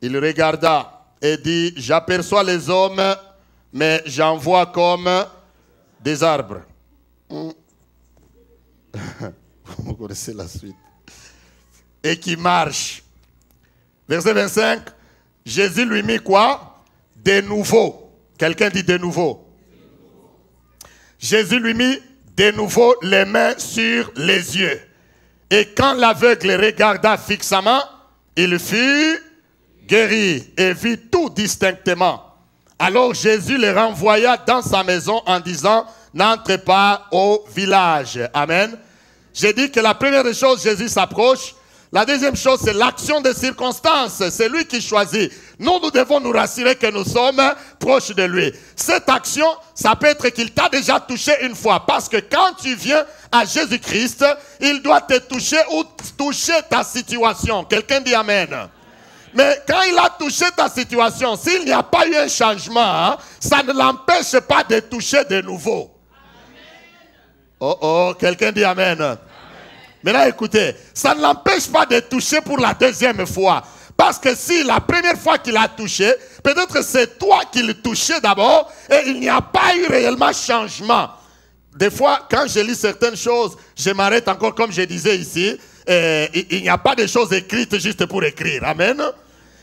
Il regarda et dit, j'aperçois les hommes, mais j'en vois comme des arbres. Vous connaissez la suite. Et qui marche. Verset 25. Jésus lui mit quoi? De nouveau. Quelqu'un dit de nouveau. Jésus lui mit de nouveau les mains sur les yeux. Et quand l'aveugle regarda fixement, il fut guéri et vit tout distinctement. Alors Jésus le renvoya dans sa maison en disant, n'entre pas au village. Amen. J'ai dit que la première chose, Jésus s'approche. La deuxième chose, c'est l'action des circonstances. C'est lui qui choisit. Nous devons nous rassurer que nous sommes proches de lui. Cette action, ça peut être qu'il t'a déjà touché une fois. Parce que quand tu viens à Jésus-Christ, il doit te toucher ou toucher ta situation. Quelqu'un dit Amen. Mais quand il a touché ta situation, s'il n'y a pas eu un changement, ça ne l'empêche pas de toucher de nouveau. Oh oh, quelqu'un dit Amen. Amen. Maintenant écoutez, ça ne l'empêche pas de toucher pour la deuxième fois. Parce que si la première fois qu'il a touché, peut-être c'est toi qui le touchais d'abord et il n'y a pas eu réellement changement. Des fois, quand je lis certaines choses, je m'arrête encore comme je disais ici. Il n'y a pas de choses écrites juste pour écrire. Amen.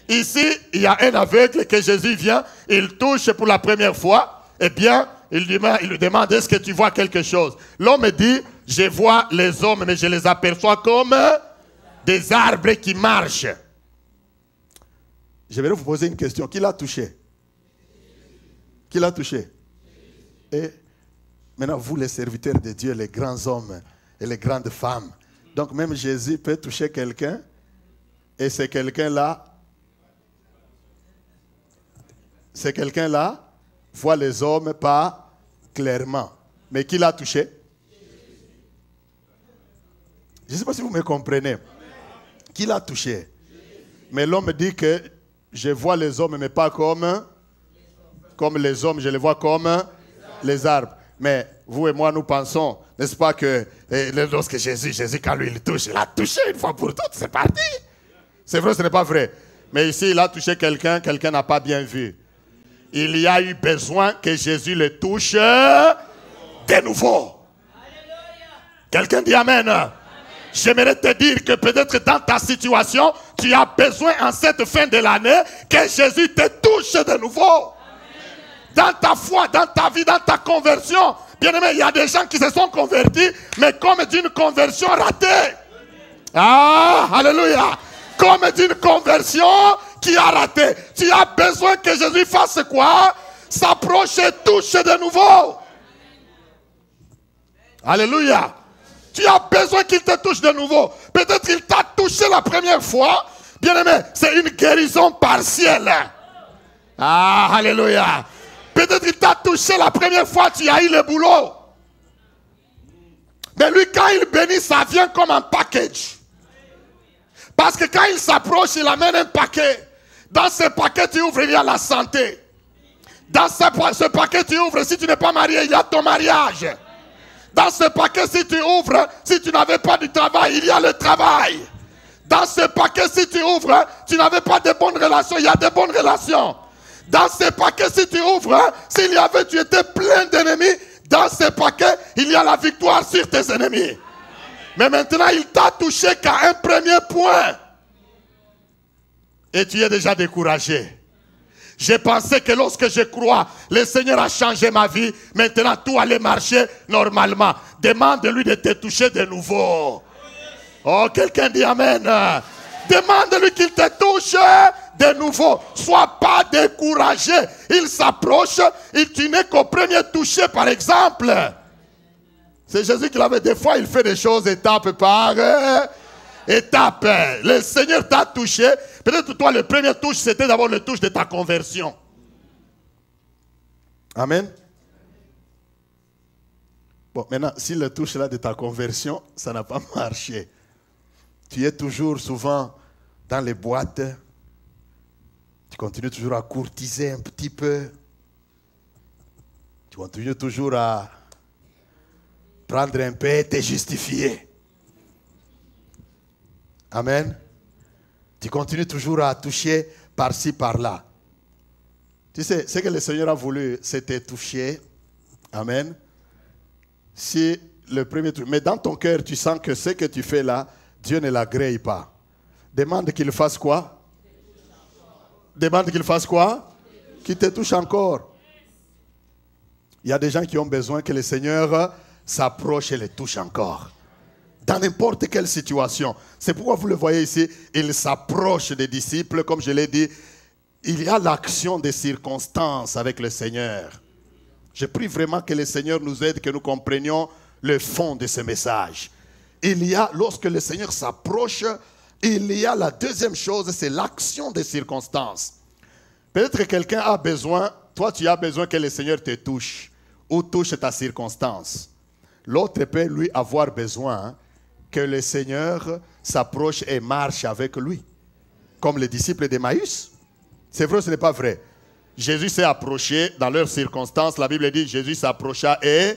Ici, il y a un aveugle que Jésus vient, il touche pour la première fois. Eh bien, il lui demande, est-ce que tu vois quelque chose? L'homme dit, je vois les hommes, mais je les aperçois comme des arbres qui marchent. Je vais vous poser une question. Qui l'a touché? Qui l'a touché? Et maintenant, vous les serviteurs de Dieu, les grands hommes et les grandes femmes. Donc même Jésus peut toucher quelqu'un et c'est quelqu'un-là voit les hommes pas clairement. Mais qui l'a touché? Je ne sais pas si vous me comprenez. Qui l'a touché? Mais l'homme dit que je vois les hommes, mais pas comme les hommes, je les vois comme les arbres. Mais vous et moi, nous pensons, N'est-ce pas que lorsque Jésus, quand lui il touche, il a touché une fois pour toutes, c'est parti. C'est vrai, ce n'est pas vrai. Mais ici, il a touché quelqu'un, quelqu'un n'a pas bien vu. Il y a eu besoin que Jésus le touche de nouveau. Quelqu'un dit Amen. J'aimerais te dire que peut-être dans ta situation, tu as besoin en cette fin de l'année que Jésus te touche de nouveau. Dans ta foi, dans ta vie, dans ta conversion. Bien aimé, il y a des gens qui se sont convertis, mais comme d'une conversion ratée. Ah, alléluia. Comme d'une conversion qui a raté. Tu as besoin que Jésus fasse quoi? S'approche et touche de nouveau. Alléluia. Tu as besoin qu'il te touche de nouveau. Peut-être qu'il t'a touché la première fois. Bien aimé, c'est une guérison partielle. Ah, alléluia. Peut-être qu'il t'a touché la première fois, tu as eu le boulot. Mais lui, quand il bénit, ça vient comme un package. Parce que quand il s'approche, il amène un paquet. Dans ce paquet, tu ouvres, il y a la santé. Dans ce paquet, tu ouvres, si tu n'es pas marié, il y a ton mariage. Dans ce paquet, si tu ouvres, si tu n'avais pas du travail, il y a le travail. Dans ce paquet, si tu ouvres, tu n'avais pas de bonnes relations, il y a de bonnes relations. Dans ce paquet, si tu ouvres, s'il y avait, tu étais plein d'ennemis, dans ce paquet, il y a la victoire sur tes ennemis. Mais maintenant, il t'a touché qu'à un premier point. Et tu es déjà découragé. J'ai pensé que lorsque je crois, le Seigneur a changé ma vie. Maintenant, tout allait marcher normalement. Demande-lui de te toucher de nouveau. Oh, quelqu'un dit Amen. Demande-lui qu'il te touche de nouveau. Sois pas découragé. Il s'approche. Tu n'es qu'au premier toucher, par exemple. C'est Jésus qui l'avait. Des fois, il fait des choses étape par étape. Le Seigneur t'a touché. Peut-être toi, le premier touche, c'était d'abord le touche de ta conversion. Amen. Bon, maintenant, si le touche là de ta conversion, ça n'a pas marché. Tu es toujours souvent dans les boîtes. Tu continues toujours à courtiser un petit peu. Tu continues toujours à prendre un peu et te justifier. Amen. Tu continues toujours à toucher par-ci, par-là. Tu sais, ce que le Seigneur a voulu, c'était toucher. Amen. Si le premier truc. Mais dans ton cœur, tu sens que ce que tu fais là, Dieu ne l'agrée pas. Demande qu'il fasse quoi? Demande qu'il fasse quoi? Qu'il te touche encore. Il y a des gens qui ont besoin que le Seigneur s'approche et les touche encore. Dans n'importe quelle situation. C'est pourquoi vous le voyez ici, il s'approche des disciples, comme je l'ai dit. Il y a l'action des circonstances avec le Seigneur. Je prie vraiment que le Seigneur nous aide, que nous comprenions le fond de ce message. Il y a, lorsque le Seigneur s'approche, il y a la deuxième chose, c'est l'action des circonstances. Peut-être que quelqu'un a besoin, toi tu as besoin que le Seigneur te touche, ou touche ta circonstance. L'autre peut lui avoir besoin que le Seigneur s'approche et marche avec lui. Comme les disciples d'Emmaüs. C'est vrai ou ce n'est pas vrai? Jésus s'est approché dans leurs circonstances. La Bible dit Jésus s'approcha et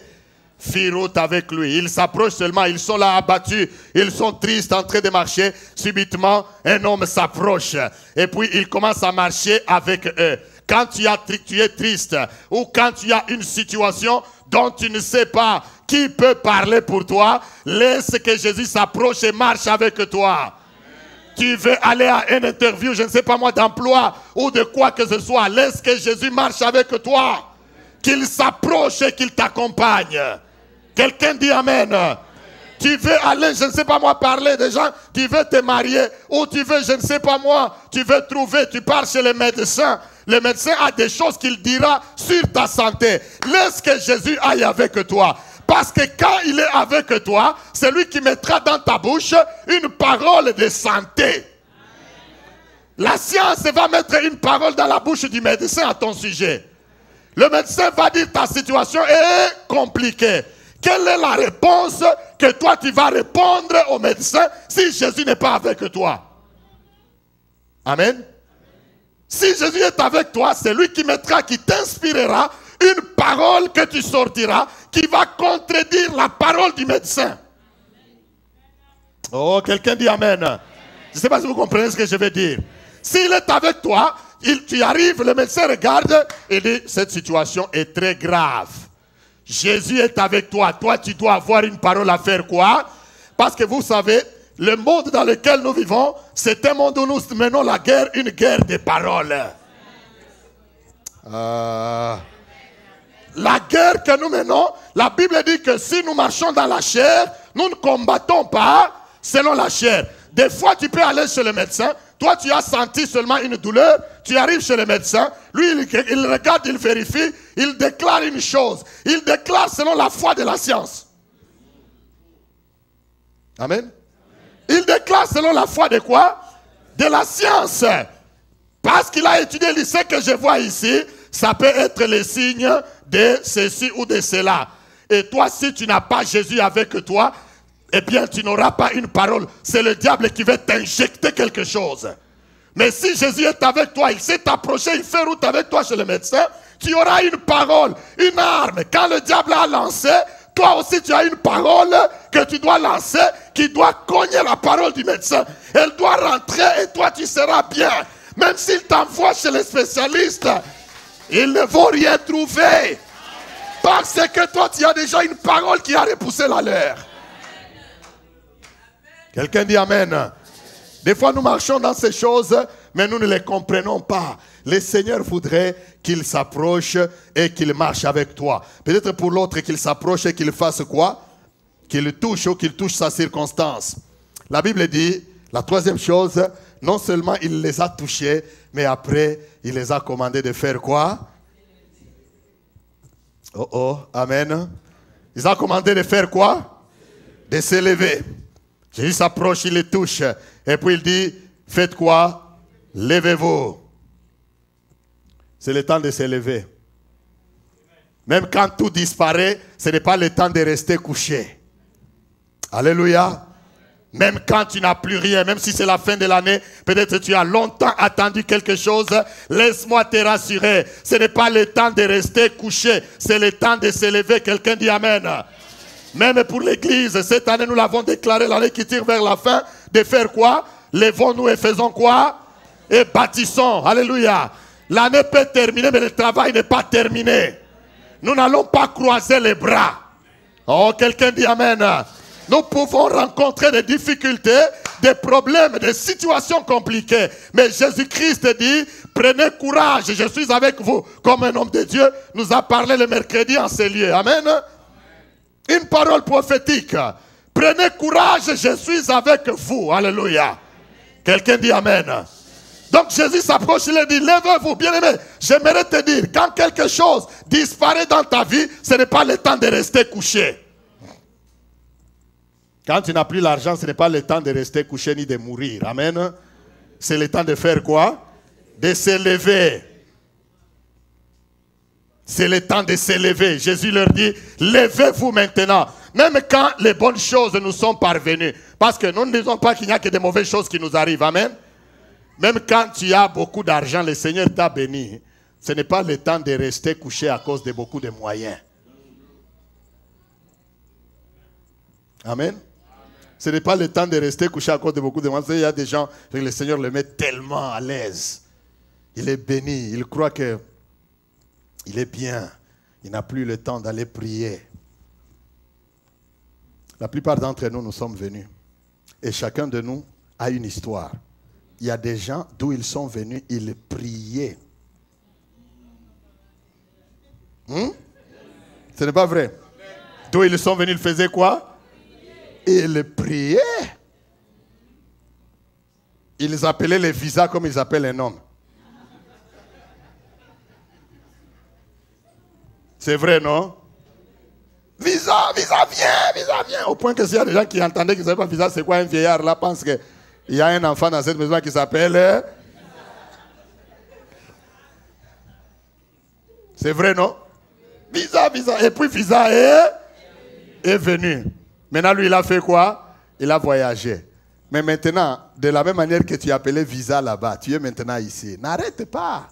fit route avec lui. Ils s'approchent seulement, ils sont là abattus, ils sont tristes en train de marcher. Subitement, un homme s'approche et puis il commence à marcher avec eux. Quand tu es triste ou quand tu as une situation dont tu ne sais pas qui peut parler pour toi, laisse que Jésus s'approche et marche avec toi. Tu veux aller à une interview, je ne sais pas moi, d'emploi ou de quoi que ce soit, laisse que Jésus marche avec toi. Qu'il s'approche et qu'il t'accompagne. Quelqu'un dit Amen. Tu veux aller, je ne sais pas moi, parler des gens, tu veux te marier, ou tu veux, je ne sais pas moi, tu veux trouver, tu pars chez le médecin. Le médecin a des choses qu'il dira sur ta santé. Laisse que Jésus aille avec toi. Parce que quand il est avec toi, c'est lui qui mettra dans ta bouche une parole de santé. La science va mettre une parole dans la bouche du médecin à ton sujet. Le médecin va dire ta situation est compliquée. Quelle est la réponse que toi tu vas répondre au médecin si Jésus n'est pas avec toi? Amen. Si Jésus est avec toi, c'est lui qui mettra, qui t'inspirera une parole que tu sortiras, qui va contredire la parole du médecin. Oh, quelqu'un dit Amen. Je ne sais pas si vous comprenez ce que je veux dire. S'il est avec toi, tu arrives, le médecin regarde et dit, cette situation est très grave. Jésus est avec toi. Toi, tu dois avoir une parole à faire quoi? Parce que vous savez, le monde dans lequel nous vivons, c'est un monde où nous menons la guerre, une guerre de paroles. La guerre que nous menons, la Bible dit que si nous marchons dans la chair, nous ne combattons pas selon la chair. Des fois, tu peux aller chez le médecin. Toi, tu as senti seulement une douleur. Tu arrives chez le médecin. Lui, il regarde, il vérifie. Il déclare une chose. Il déclare selon la foi de la science. Amen. Il déclare selon la foi de quoi? De la science. Parce qu'il a étudié, il sait que je vois ici, ça peut être le signe de ceci ou de cela. Et toi, si tu n'as pas Jésus avec toi, eh bien, tu n'auras pas une parole. C'est le diable qui veut t'injecter quelque chose. Mais si Jésus est avec toi, il s'est approché, il fait route avec toi chez le médecin, tu auras une parole, une arme. Quand le diable a lancé, toi aussi tu as une parole que tu dois lancer, qui doit cogner la parole du médecin. Elle doit rentrer et toi tu seras bien. Même s'il t'envoie chez les spécialistes, ils ne vont rien trouver. Parce que toi tu as déjà une parole qui a repoussé la leur. Quelqu'un dit Amen. Des fois, nous marchons dans ces choses, mais nous ne les comprenons pas. Le Seigneur voudrait qu'il s'approche et qu'il marche avec toi. Peut-être pour l'autre qu'il s'approche et qu'il fasse quoi? Qu'il touche ou qu'il touche sa circonstance. La Bible dit, la troisième chose, non seulement il les a touchés, mais après, il les a commandés de faire quoi? Oh oh, Amen. Il a commandé de faire quoi? De s'élever. Jésus s'approche, il les touche. Et puis il dit, faites quoi? Levez-vous. C'est le temps de s'élever. Même quand tout disparaît, ce n'est pas le temps de rester couché. Alléluia. Même quand tu n'as plus rien, même si c'est la fin de l'année, peut-être tu as longtemps attendu quelque chose, laisse-moi te rassurer. Ce n'est pas le temps de rester couché, c'est le temps de s'élever. Quelqu'un dit Amen. Même pour l'église, cette année nous l'avons déclaré, l'année qui tire vers la fin, de faire quoi? Levons-nous et faisons quoi? Et bâtissons. Alléluia. L'année peut terminer, mais le travail n'est pas terminé. Nous n'allons pas croiser les bras. Oh, quelqu'un dit Amen. Nous pouvons rencontrer des difficultés, des problèmes, des situations compliquées. Mais Jésus-Christ dit, prenez courage, je suis avec vous. Comme un homme de Dieu nous a parlé le mercredi en ces lieux. Amen. Une parole prophétique. Prenez courage, je suis avec vous. Alléluia. Quelqu'un dit Amen. Donc Jésus s'approche, il dit, levez-vous. Bien-aimé, j'aimerais te dire, quand quelque chose disparaît dans ta vie, ce n'est pas le temps de rester couché. Quand tu n'as plus l'argent, ce n'est pas le temps de rester couché ni de mourir. Amen. C'est le temps de faire quoi? De s'élever. C'est le temps de s'élever. Jésus leur dit, levez-vous maintenant. Même quand les bonnes choses nous sont parvenues. Parce que nous ne disons pas qu'il n'y a que des mauvaises choses qui nous arrivent. Amen. Même quand tu as beaucoup d'argent, le Seigneur t'a béni. Ce n'est pas le temps de rester couché à cause de beaucoup de moyens. Amen. Ce n'est pas le temps de rester couché à cause de beaucoup de moyens. Il y a des gens que le Seigneur les met tellement à l'aise. Il est béni. Il croit que il est bien. Il n'a plus le temps d'aller prier. La plupart d'entre nous, nous sommes venus. Et chacun de nous a une histoire. Il y a des gens d'où ils sont venus, ils priaient. Ce n'est pas vrai. D'où ils sont venus, ils faisaient quoi? Ils priaient. Ils appelaient les visas comme ils appellent un homme. C'est vrai, non? Visa, viens. Au point que s'il y a des gens qui entendaient qu'ils ne savaient pas visa, c'est quoi un vieillard là, pense qu'il y a un enfant dans cette maison qui s'appelle... C'est vrai, non? Visa. Et puis visa est venu. Maintenant, lui, il a fait quoi? Il a voyagé. Mais maintenant, de la même manière que tu appelais visa là-bas, tu es maintenant ici. N'arrête pas.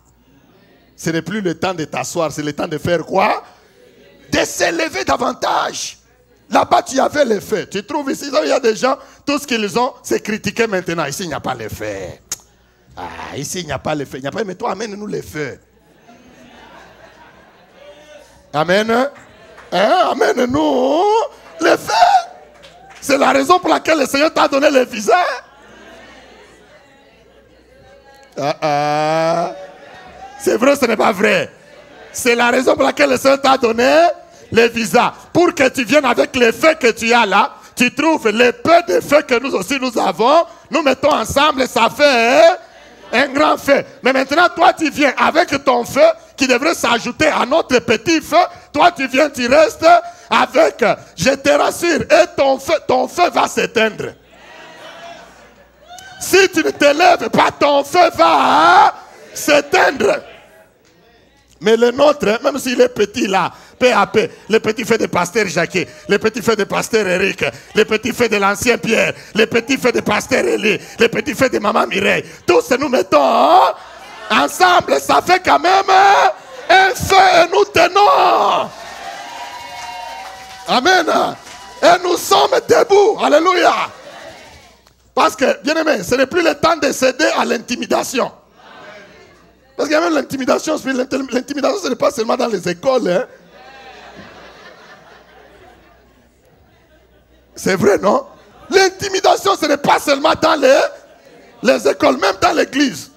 Ce n'est plus le temps de t'asseoir, c'est le temps de faire quoi? de s'élever davantage. Là-bas, tu avais les faits. Tu trouves ici, il y a des gens, tout ce qu'ils ont, c'est critiquer maintenant. Ici, il n'y a pas les faits. Ah, ici, il n'y a pas les faits. Il n'y a pas, mais toi, amène-nous les faits. Amen. Hein? Amène-nous les faits. C'est la raison pour laquelle le Seigneur t'a donné le visa. C'est vrai, ce n'est pas vrai. C'est la raison pour laquelle le Seigneur t'a donné le visa. Pour que tu viennes avec les faits que tu as là. Tu trouves les peu de faits que nous aussi nous avons. Nous mettons ensemble et ça fait un grand fait. Mais maintenant, toi, tu viens avec ton feu qui devrait s'ajouter à notre petit feu. Toi, tu viens, tu restes avec. Je te rassure. Et ton feu va s'éteindre. Si tu ne te lèves pas, ton feu va s'éteindre. Mais le nôtre, même s'il est petit là, peu à peu, le petit feu de pasteur Jacques, le petit feu de pasteur Eric, le petit feu de l'ancien Pierre, le petit feu de pasteur Élie, le petit feu de maman Mireille, tous nous mettons ensemble, ça fait quand même un feu et nous tenons. Amen. Et nous sommes debout. Alléluia. Parce que, bien aimé, ce n'est plus le temps de céder à l'intimidation. Parce qu'il y a même l'intimidation. L'intimidation, ce n'est pas seulement dans les écoles. Hein. C'est vrai, non? L'intimidation, ce n'est pas seulement dans les écoles, même dans l'église.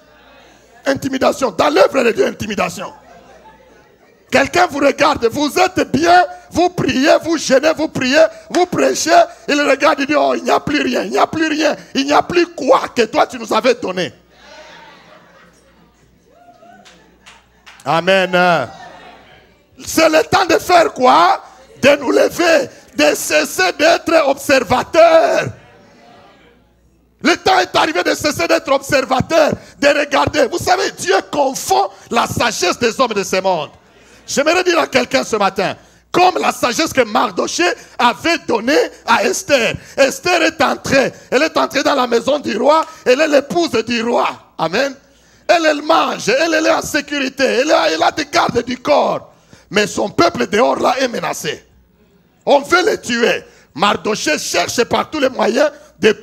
Intimidation. Dans l'œuvre de Dieu, intimidation. Quelqu'un vous regarde, vous êtes bien, vous priez, vous jeûnez, vous priez, vous prêchez. Il regarde et dit, oh, il n'y a plus rien, il n'y a plus rien. Il n'y a plus quoi que toi, tu nous avais donné. Amen. C'est le temps de faire quoi? De nous lever, de cesser d'être observateurs. Le temps est arrivé de cesser d'être observateur, de regarder. Vous savez, Dieu confond la sagesse des hommes de ce monde. J'aimerais dire à quelqu'un ce matin, comme la sagesse que Mardoché avait donnée à Esther. Esther est entrée, elle est entrée dans la maison du roi, elle est l'épouse du roi. Amen. Elle mange, elle est en sécurité, elle a des gardes du corps. Mais son peuple dehors là est menacé. On veut le tuer. Mardoché cherche par tous les moyens de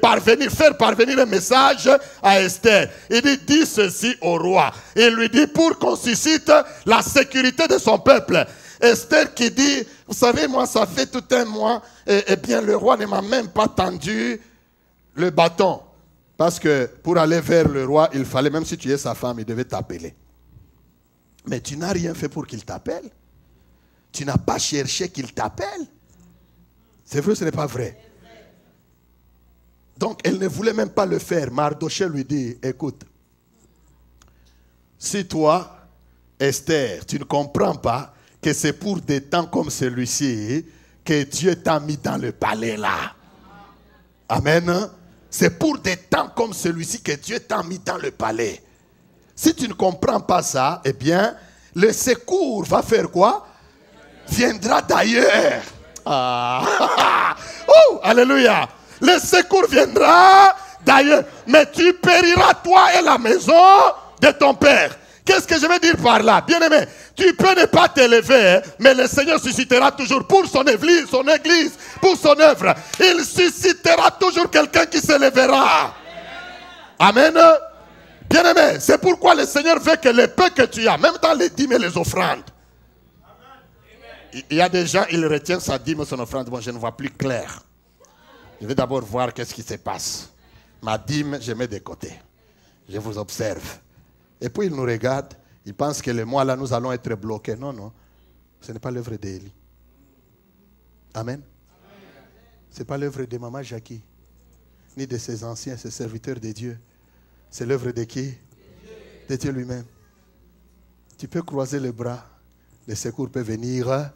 faire parvenir un message à Esther. Il dit, dis ceci au roi. Il lui dit, pour qu'on suscite la sécurité de son peuple. Esther qui dit, vous savez, moi, ça fait tout un mois, et bien le roi ne m'a même pas tendu le bâton. Parce que pour aller vers le roi, il fallait, même si tu es sa femme, il devait t'appeler. Mais tu n'as rien fait pour qu'il t'appelle. Tu n'as pas cherché qu'il t'appelle. C'est vrai ou ce n'est pas vrai? Donc, elle ne voulait même pas le faire. Mardoché lui dit, écoute, si toi, Esther, tu ne comprends pas que c'est pour des temps comme celui-ci que Dieu t'a mis dans le palais là. Amen. C'est pour des temps comme celui-ci que Dieu t'a mis dans le palais. Si tu ne comprends pas ça, eh bien, le secours va faire quoi? Viendra d'ailleurs. Ah. Oh, alléluia. Le secours viendra d'ailleurs. Mais tu périras toi et la maison de ton père. Qu'est-ce que je veux dire par là? Bien-aimé, tu peux ne pas t'élever, hein, mais le Seigneur suscitera toujours pour son église, pour son œuvre. Il suscitera toujours quelqu'un qui s'élèvera. Amen. Bien-aimé, c'est pourquoi le Seigneur veut que le peu que tu as, même dans les dîmes et les offrandes. Il y a des gens, ils retiennent sa dîme et son offrande. Bon, je ne vois plus clair. Je vais d'abord voir qu'est-ce qui se passe. Ma dîme, je mets de côté. Je vous observe. Et puis il nous regarde. Il pense que le mois là, nous allons être bloqués. Non, non. Ce n'est pas l'œuvre d'Élie. Amen. Ce n'est pas l'œuvre de Maman Jackie. Ni de ses anciens, ses serviteurs de Dieu. C'est l'œuvre de qui? De Dieu lui-même. Tu peux croiser les bras. Le secours peut venir.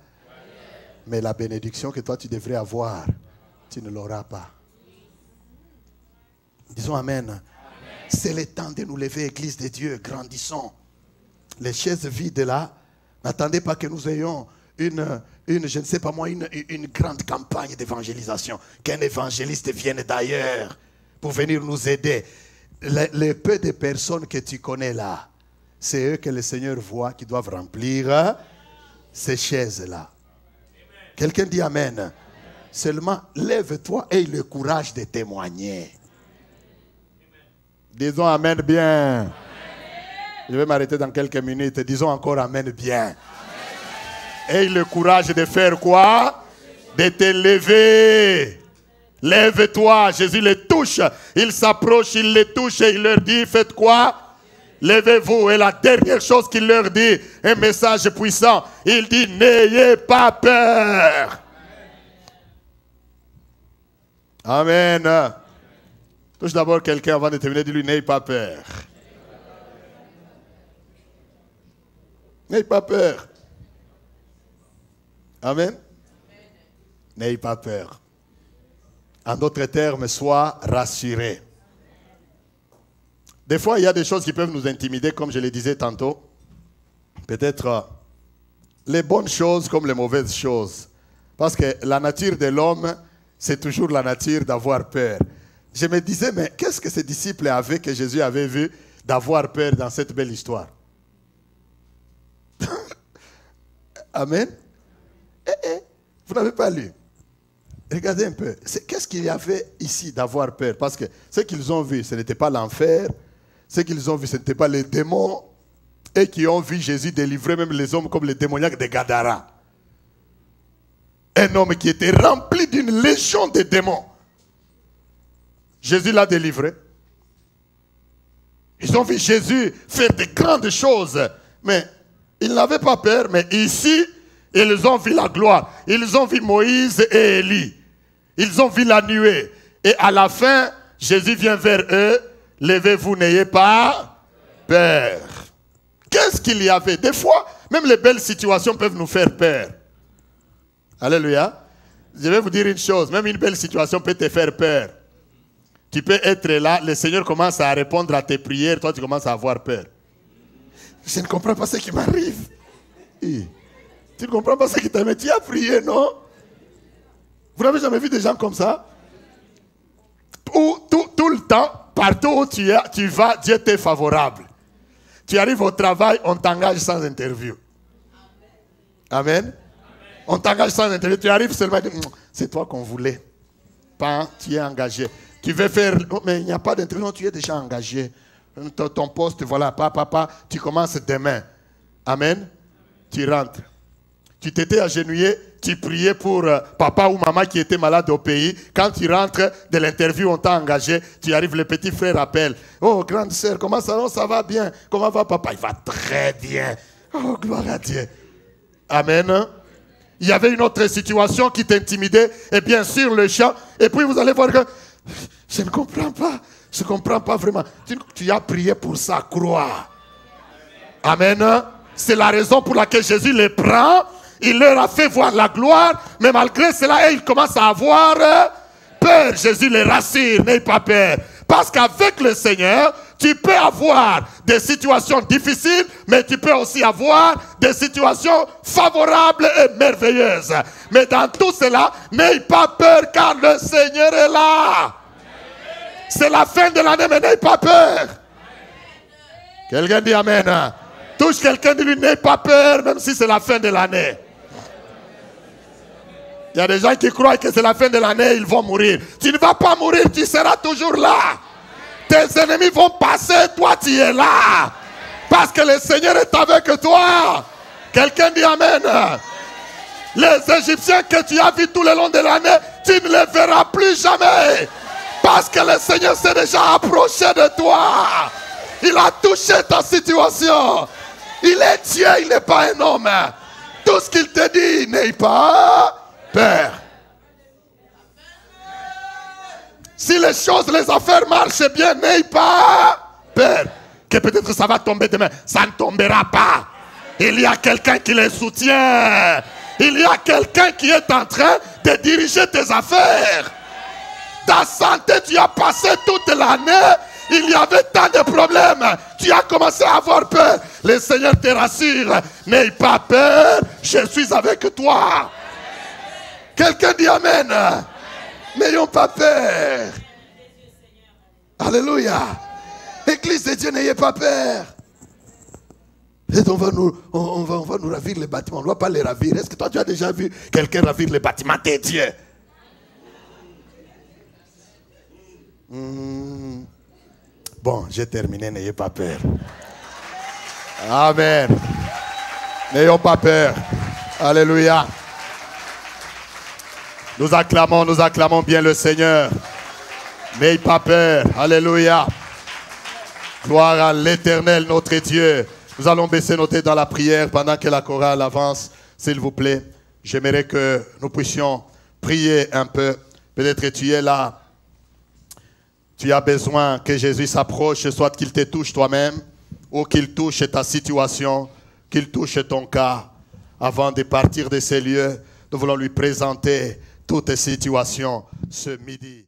Mais la bénédiction que toi tu devrais avoir, tu ne l'auras pas. Disons Amen. C'est le temps de nous lever, Église de Dieu, grandissons. Les chaises vides là, n'attendez pas que nous ayons je ne sais pas moi, une grande campagne d'évangélisation. Qu'un évangéliste vienne d'ailleurs pour venir nous aider. Les peu de personnes que tu connais là, c'est eux que le Seigneur voit qui doivent remplir ces chaises là. Quelqu'un dit Amen. Seulement, lève-toi et aie le courage de témoigner. Disons Amen bien. Amen. Je vais m'arrêter dans quelques minutes. Disons encore Amen bien. Aie le courage de faire quoi? De te lever. Lève-toi. Jésus les touche. Il s'approche, il les touche et il leur dit, faites quoi? Levez-vous. Et la dernière chose qu'il leur dit, un message puissant, il dit, n'ayez pas peur. Amen. Touche d'abord quelqu'un avant de terminer, dis-lui, n'ayez pas peur. N'ayez pas peur. Amen. N'ayez pas peur. En d'autres termes, sois rassuré. Des fois, il y a des choses qui peuvent nous intimider, comme je le disais tantôt. Peut-être les bonnes choses comme les mauvaises choses. Parce que la nature de l'homme, c'est toujours la nature d'avoir peur. Je me disais, mais qu'est-ce que ces disciples avaient que Jésus avait vu d'avoir peur dans cette belle histoire? Amen. Vous n'avez pas lu. Regardez un peu. Qu'est-ce qu'il y avait ici d'avoir peur? Parce que ce qu'ils ont vu, ce n'était pas l'enfer. Ce qu'ils ont vu, ce n'était pas les démons. Et qui ont vu Jésus délivrer même les hommes comme les démoniaques de Gadara. Un homme qui était rempli d'une légion de démons. Jésus l'a délivré. Ils ont vu Jésus faire de grandes choses. Mais ils n'avaient pas peur. Mais ici, ils ont vu la gloire. Ils ont vu Moïse et Élie. Ils ont vu la nuée. Et à la fin, Jésus vient vers eux. Levez-vous, n'ayez pas peur. Qu'est-ce qu'il y avait? Des fois, même les belles situations peuvent nous faire peur. Alléluia. Je vais vous dire une chose. Même une belle situation peut te faire peur. Tu peux être là, le Seigneur commence à répondre à tes prières. Toi, tu commences à avoir peur. Je ne comprends pas ce qui m'arrive. Tu ne comprends pas ce qui t'arrive. Tu as prié, non? Vous n'avez jamais vu des gens comme ça? Tout le temps, partout où tu vas, Dieu t'est favorable. Tu arrives au travail, on t'engage sans interview. Amen. On t'engage sans interview. Tu arrives seulement, c'est toi qu'on voulait. Pas, tu es engagé. Tu veux faire, mais il n'y a pas d'interview, tu es déjà engagé. Ton poste, voilà, papa, tu commences demain. Amen. Tu rentres. Tu t'étais agenouillé, tu priais pour papa ou maman qui était malade au pays. Quand tu rentres de l'interview, on t'a engagé. Tu arrives, le petit frère appelle. Oh, grande sœur, comment ça va? Non, ça va bien. Comment va papa? Il va très bien. Oh, gloire à Dieu. Amen. Il y avait une autre situation qui t'intimidait. Et bien sûr, le chant. Et puis vous allez voir que je ne comprends pas. Je ne comprends pas vraiment. Tu as prié pour sa croix. Amen. C'est la raison pour laquelle Jésus les prend. Il leur a fait voir la gloire. Mais malgré cela, ils commencent à avoir peur. Jésus les rassure. N'aie pas peur. Parce qu'avec le Seigneur, tu peux avoir des situations difficiles, mais tu peux aussi avoir des situations favorables et merveilleuses. Mais dans tout cela, n'aie pas peur car le Seigneur est là. C'est la fin de l'année, mais n'aie pas peur. Quelqu'un dit Amen. Touche quelqu'un, dis-lui, n'aie pas peur, même si c'est la fin de l'année. Il y a des gens qui croient que c'est la fin de l'année, ils vont mourir. Tu ne vas pas mourir, tu seras toujours là. Tes ennemis vont passer, toi tu es là. Parce que le Seigneur est avec toi. Quelqu'un dit Amen. Les Égyptiens que tu as vus tout le long de l'année, tu ne les verras plus jamais. Parce que le Seigneur s'est déjà approché de toi. Il a touché ta situation. Il est Dieu, il n'est pas un homme. Tout ce qu'il te dit, n'aie pas peur. Si les choses, les affaires marchent bien, n'aie pas peur. Que peut-être ça va tomber demain. Ça ne tombera pas. Il y a quelqu'un qui les soutient. Il y a quelqu'un qui est en train de diriger tes affaires. Ta santé, tu as passé toute l'année. Il y avait tant de problèmes. Tu as commencé à avoir peur. Le Seigneur te rassure. N'aie pas peur. Je suis avec toi. Quelqu'un dit Amen. N'ayons pas peur. Alléluia. Église de Dieu, n'ayez pas peur. Peut-être on va nous ravir les bâtiments. On ne doit pas les ravir. Est-ce que toi, tu as déjà vu quelqu'un ravir les bâtiments des dieux? Bon, j'ai terminé, n'ayez pas peur. Amen. N'ayons pas peur. Alléluia. Nous acclamons bien le Seigneur. N'ayez pas peur. Alléluia. Gloire à l'Éternel, notre Dieu. Nous allons baisser nos têtes dans la prière pendant que la chorale avance. S'il vous plaît, j'aimerais que nous puissions prier un peu. Peut-être que tu es là. Tu as besoin que Jésus s'approche, soit qu'il te touche toi-même, ou qu'il touche ta situation, qu'il touche ton cas. Avant de partir de ces lieux, nous voulons lui présenter toutes les situations ce midi.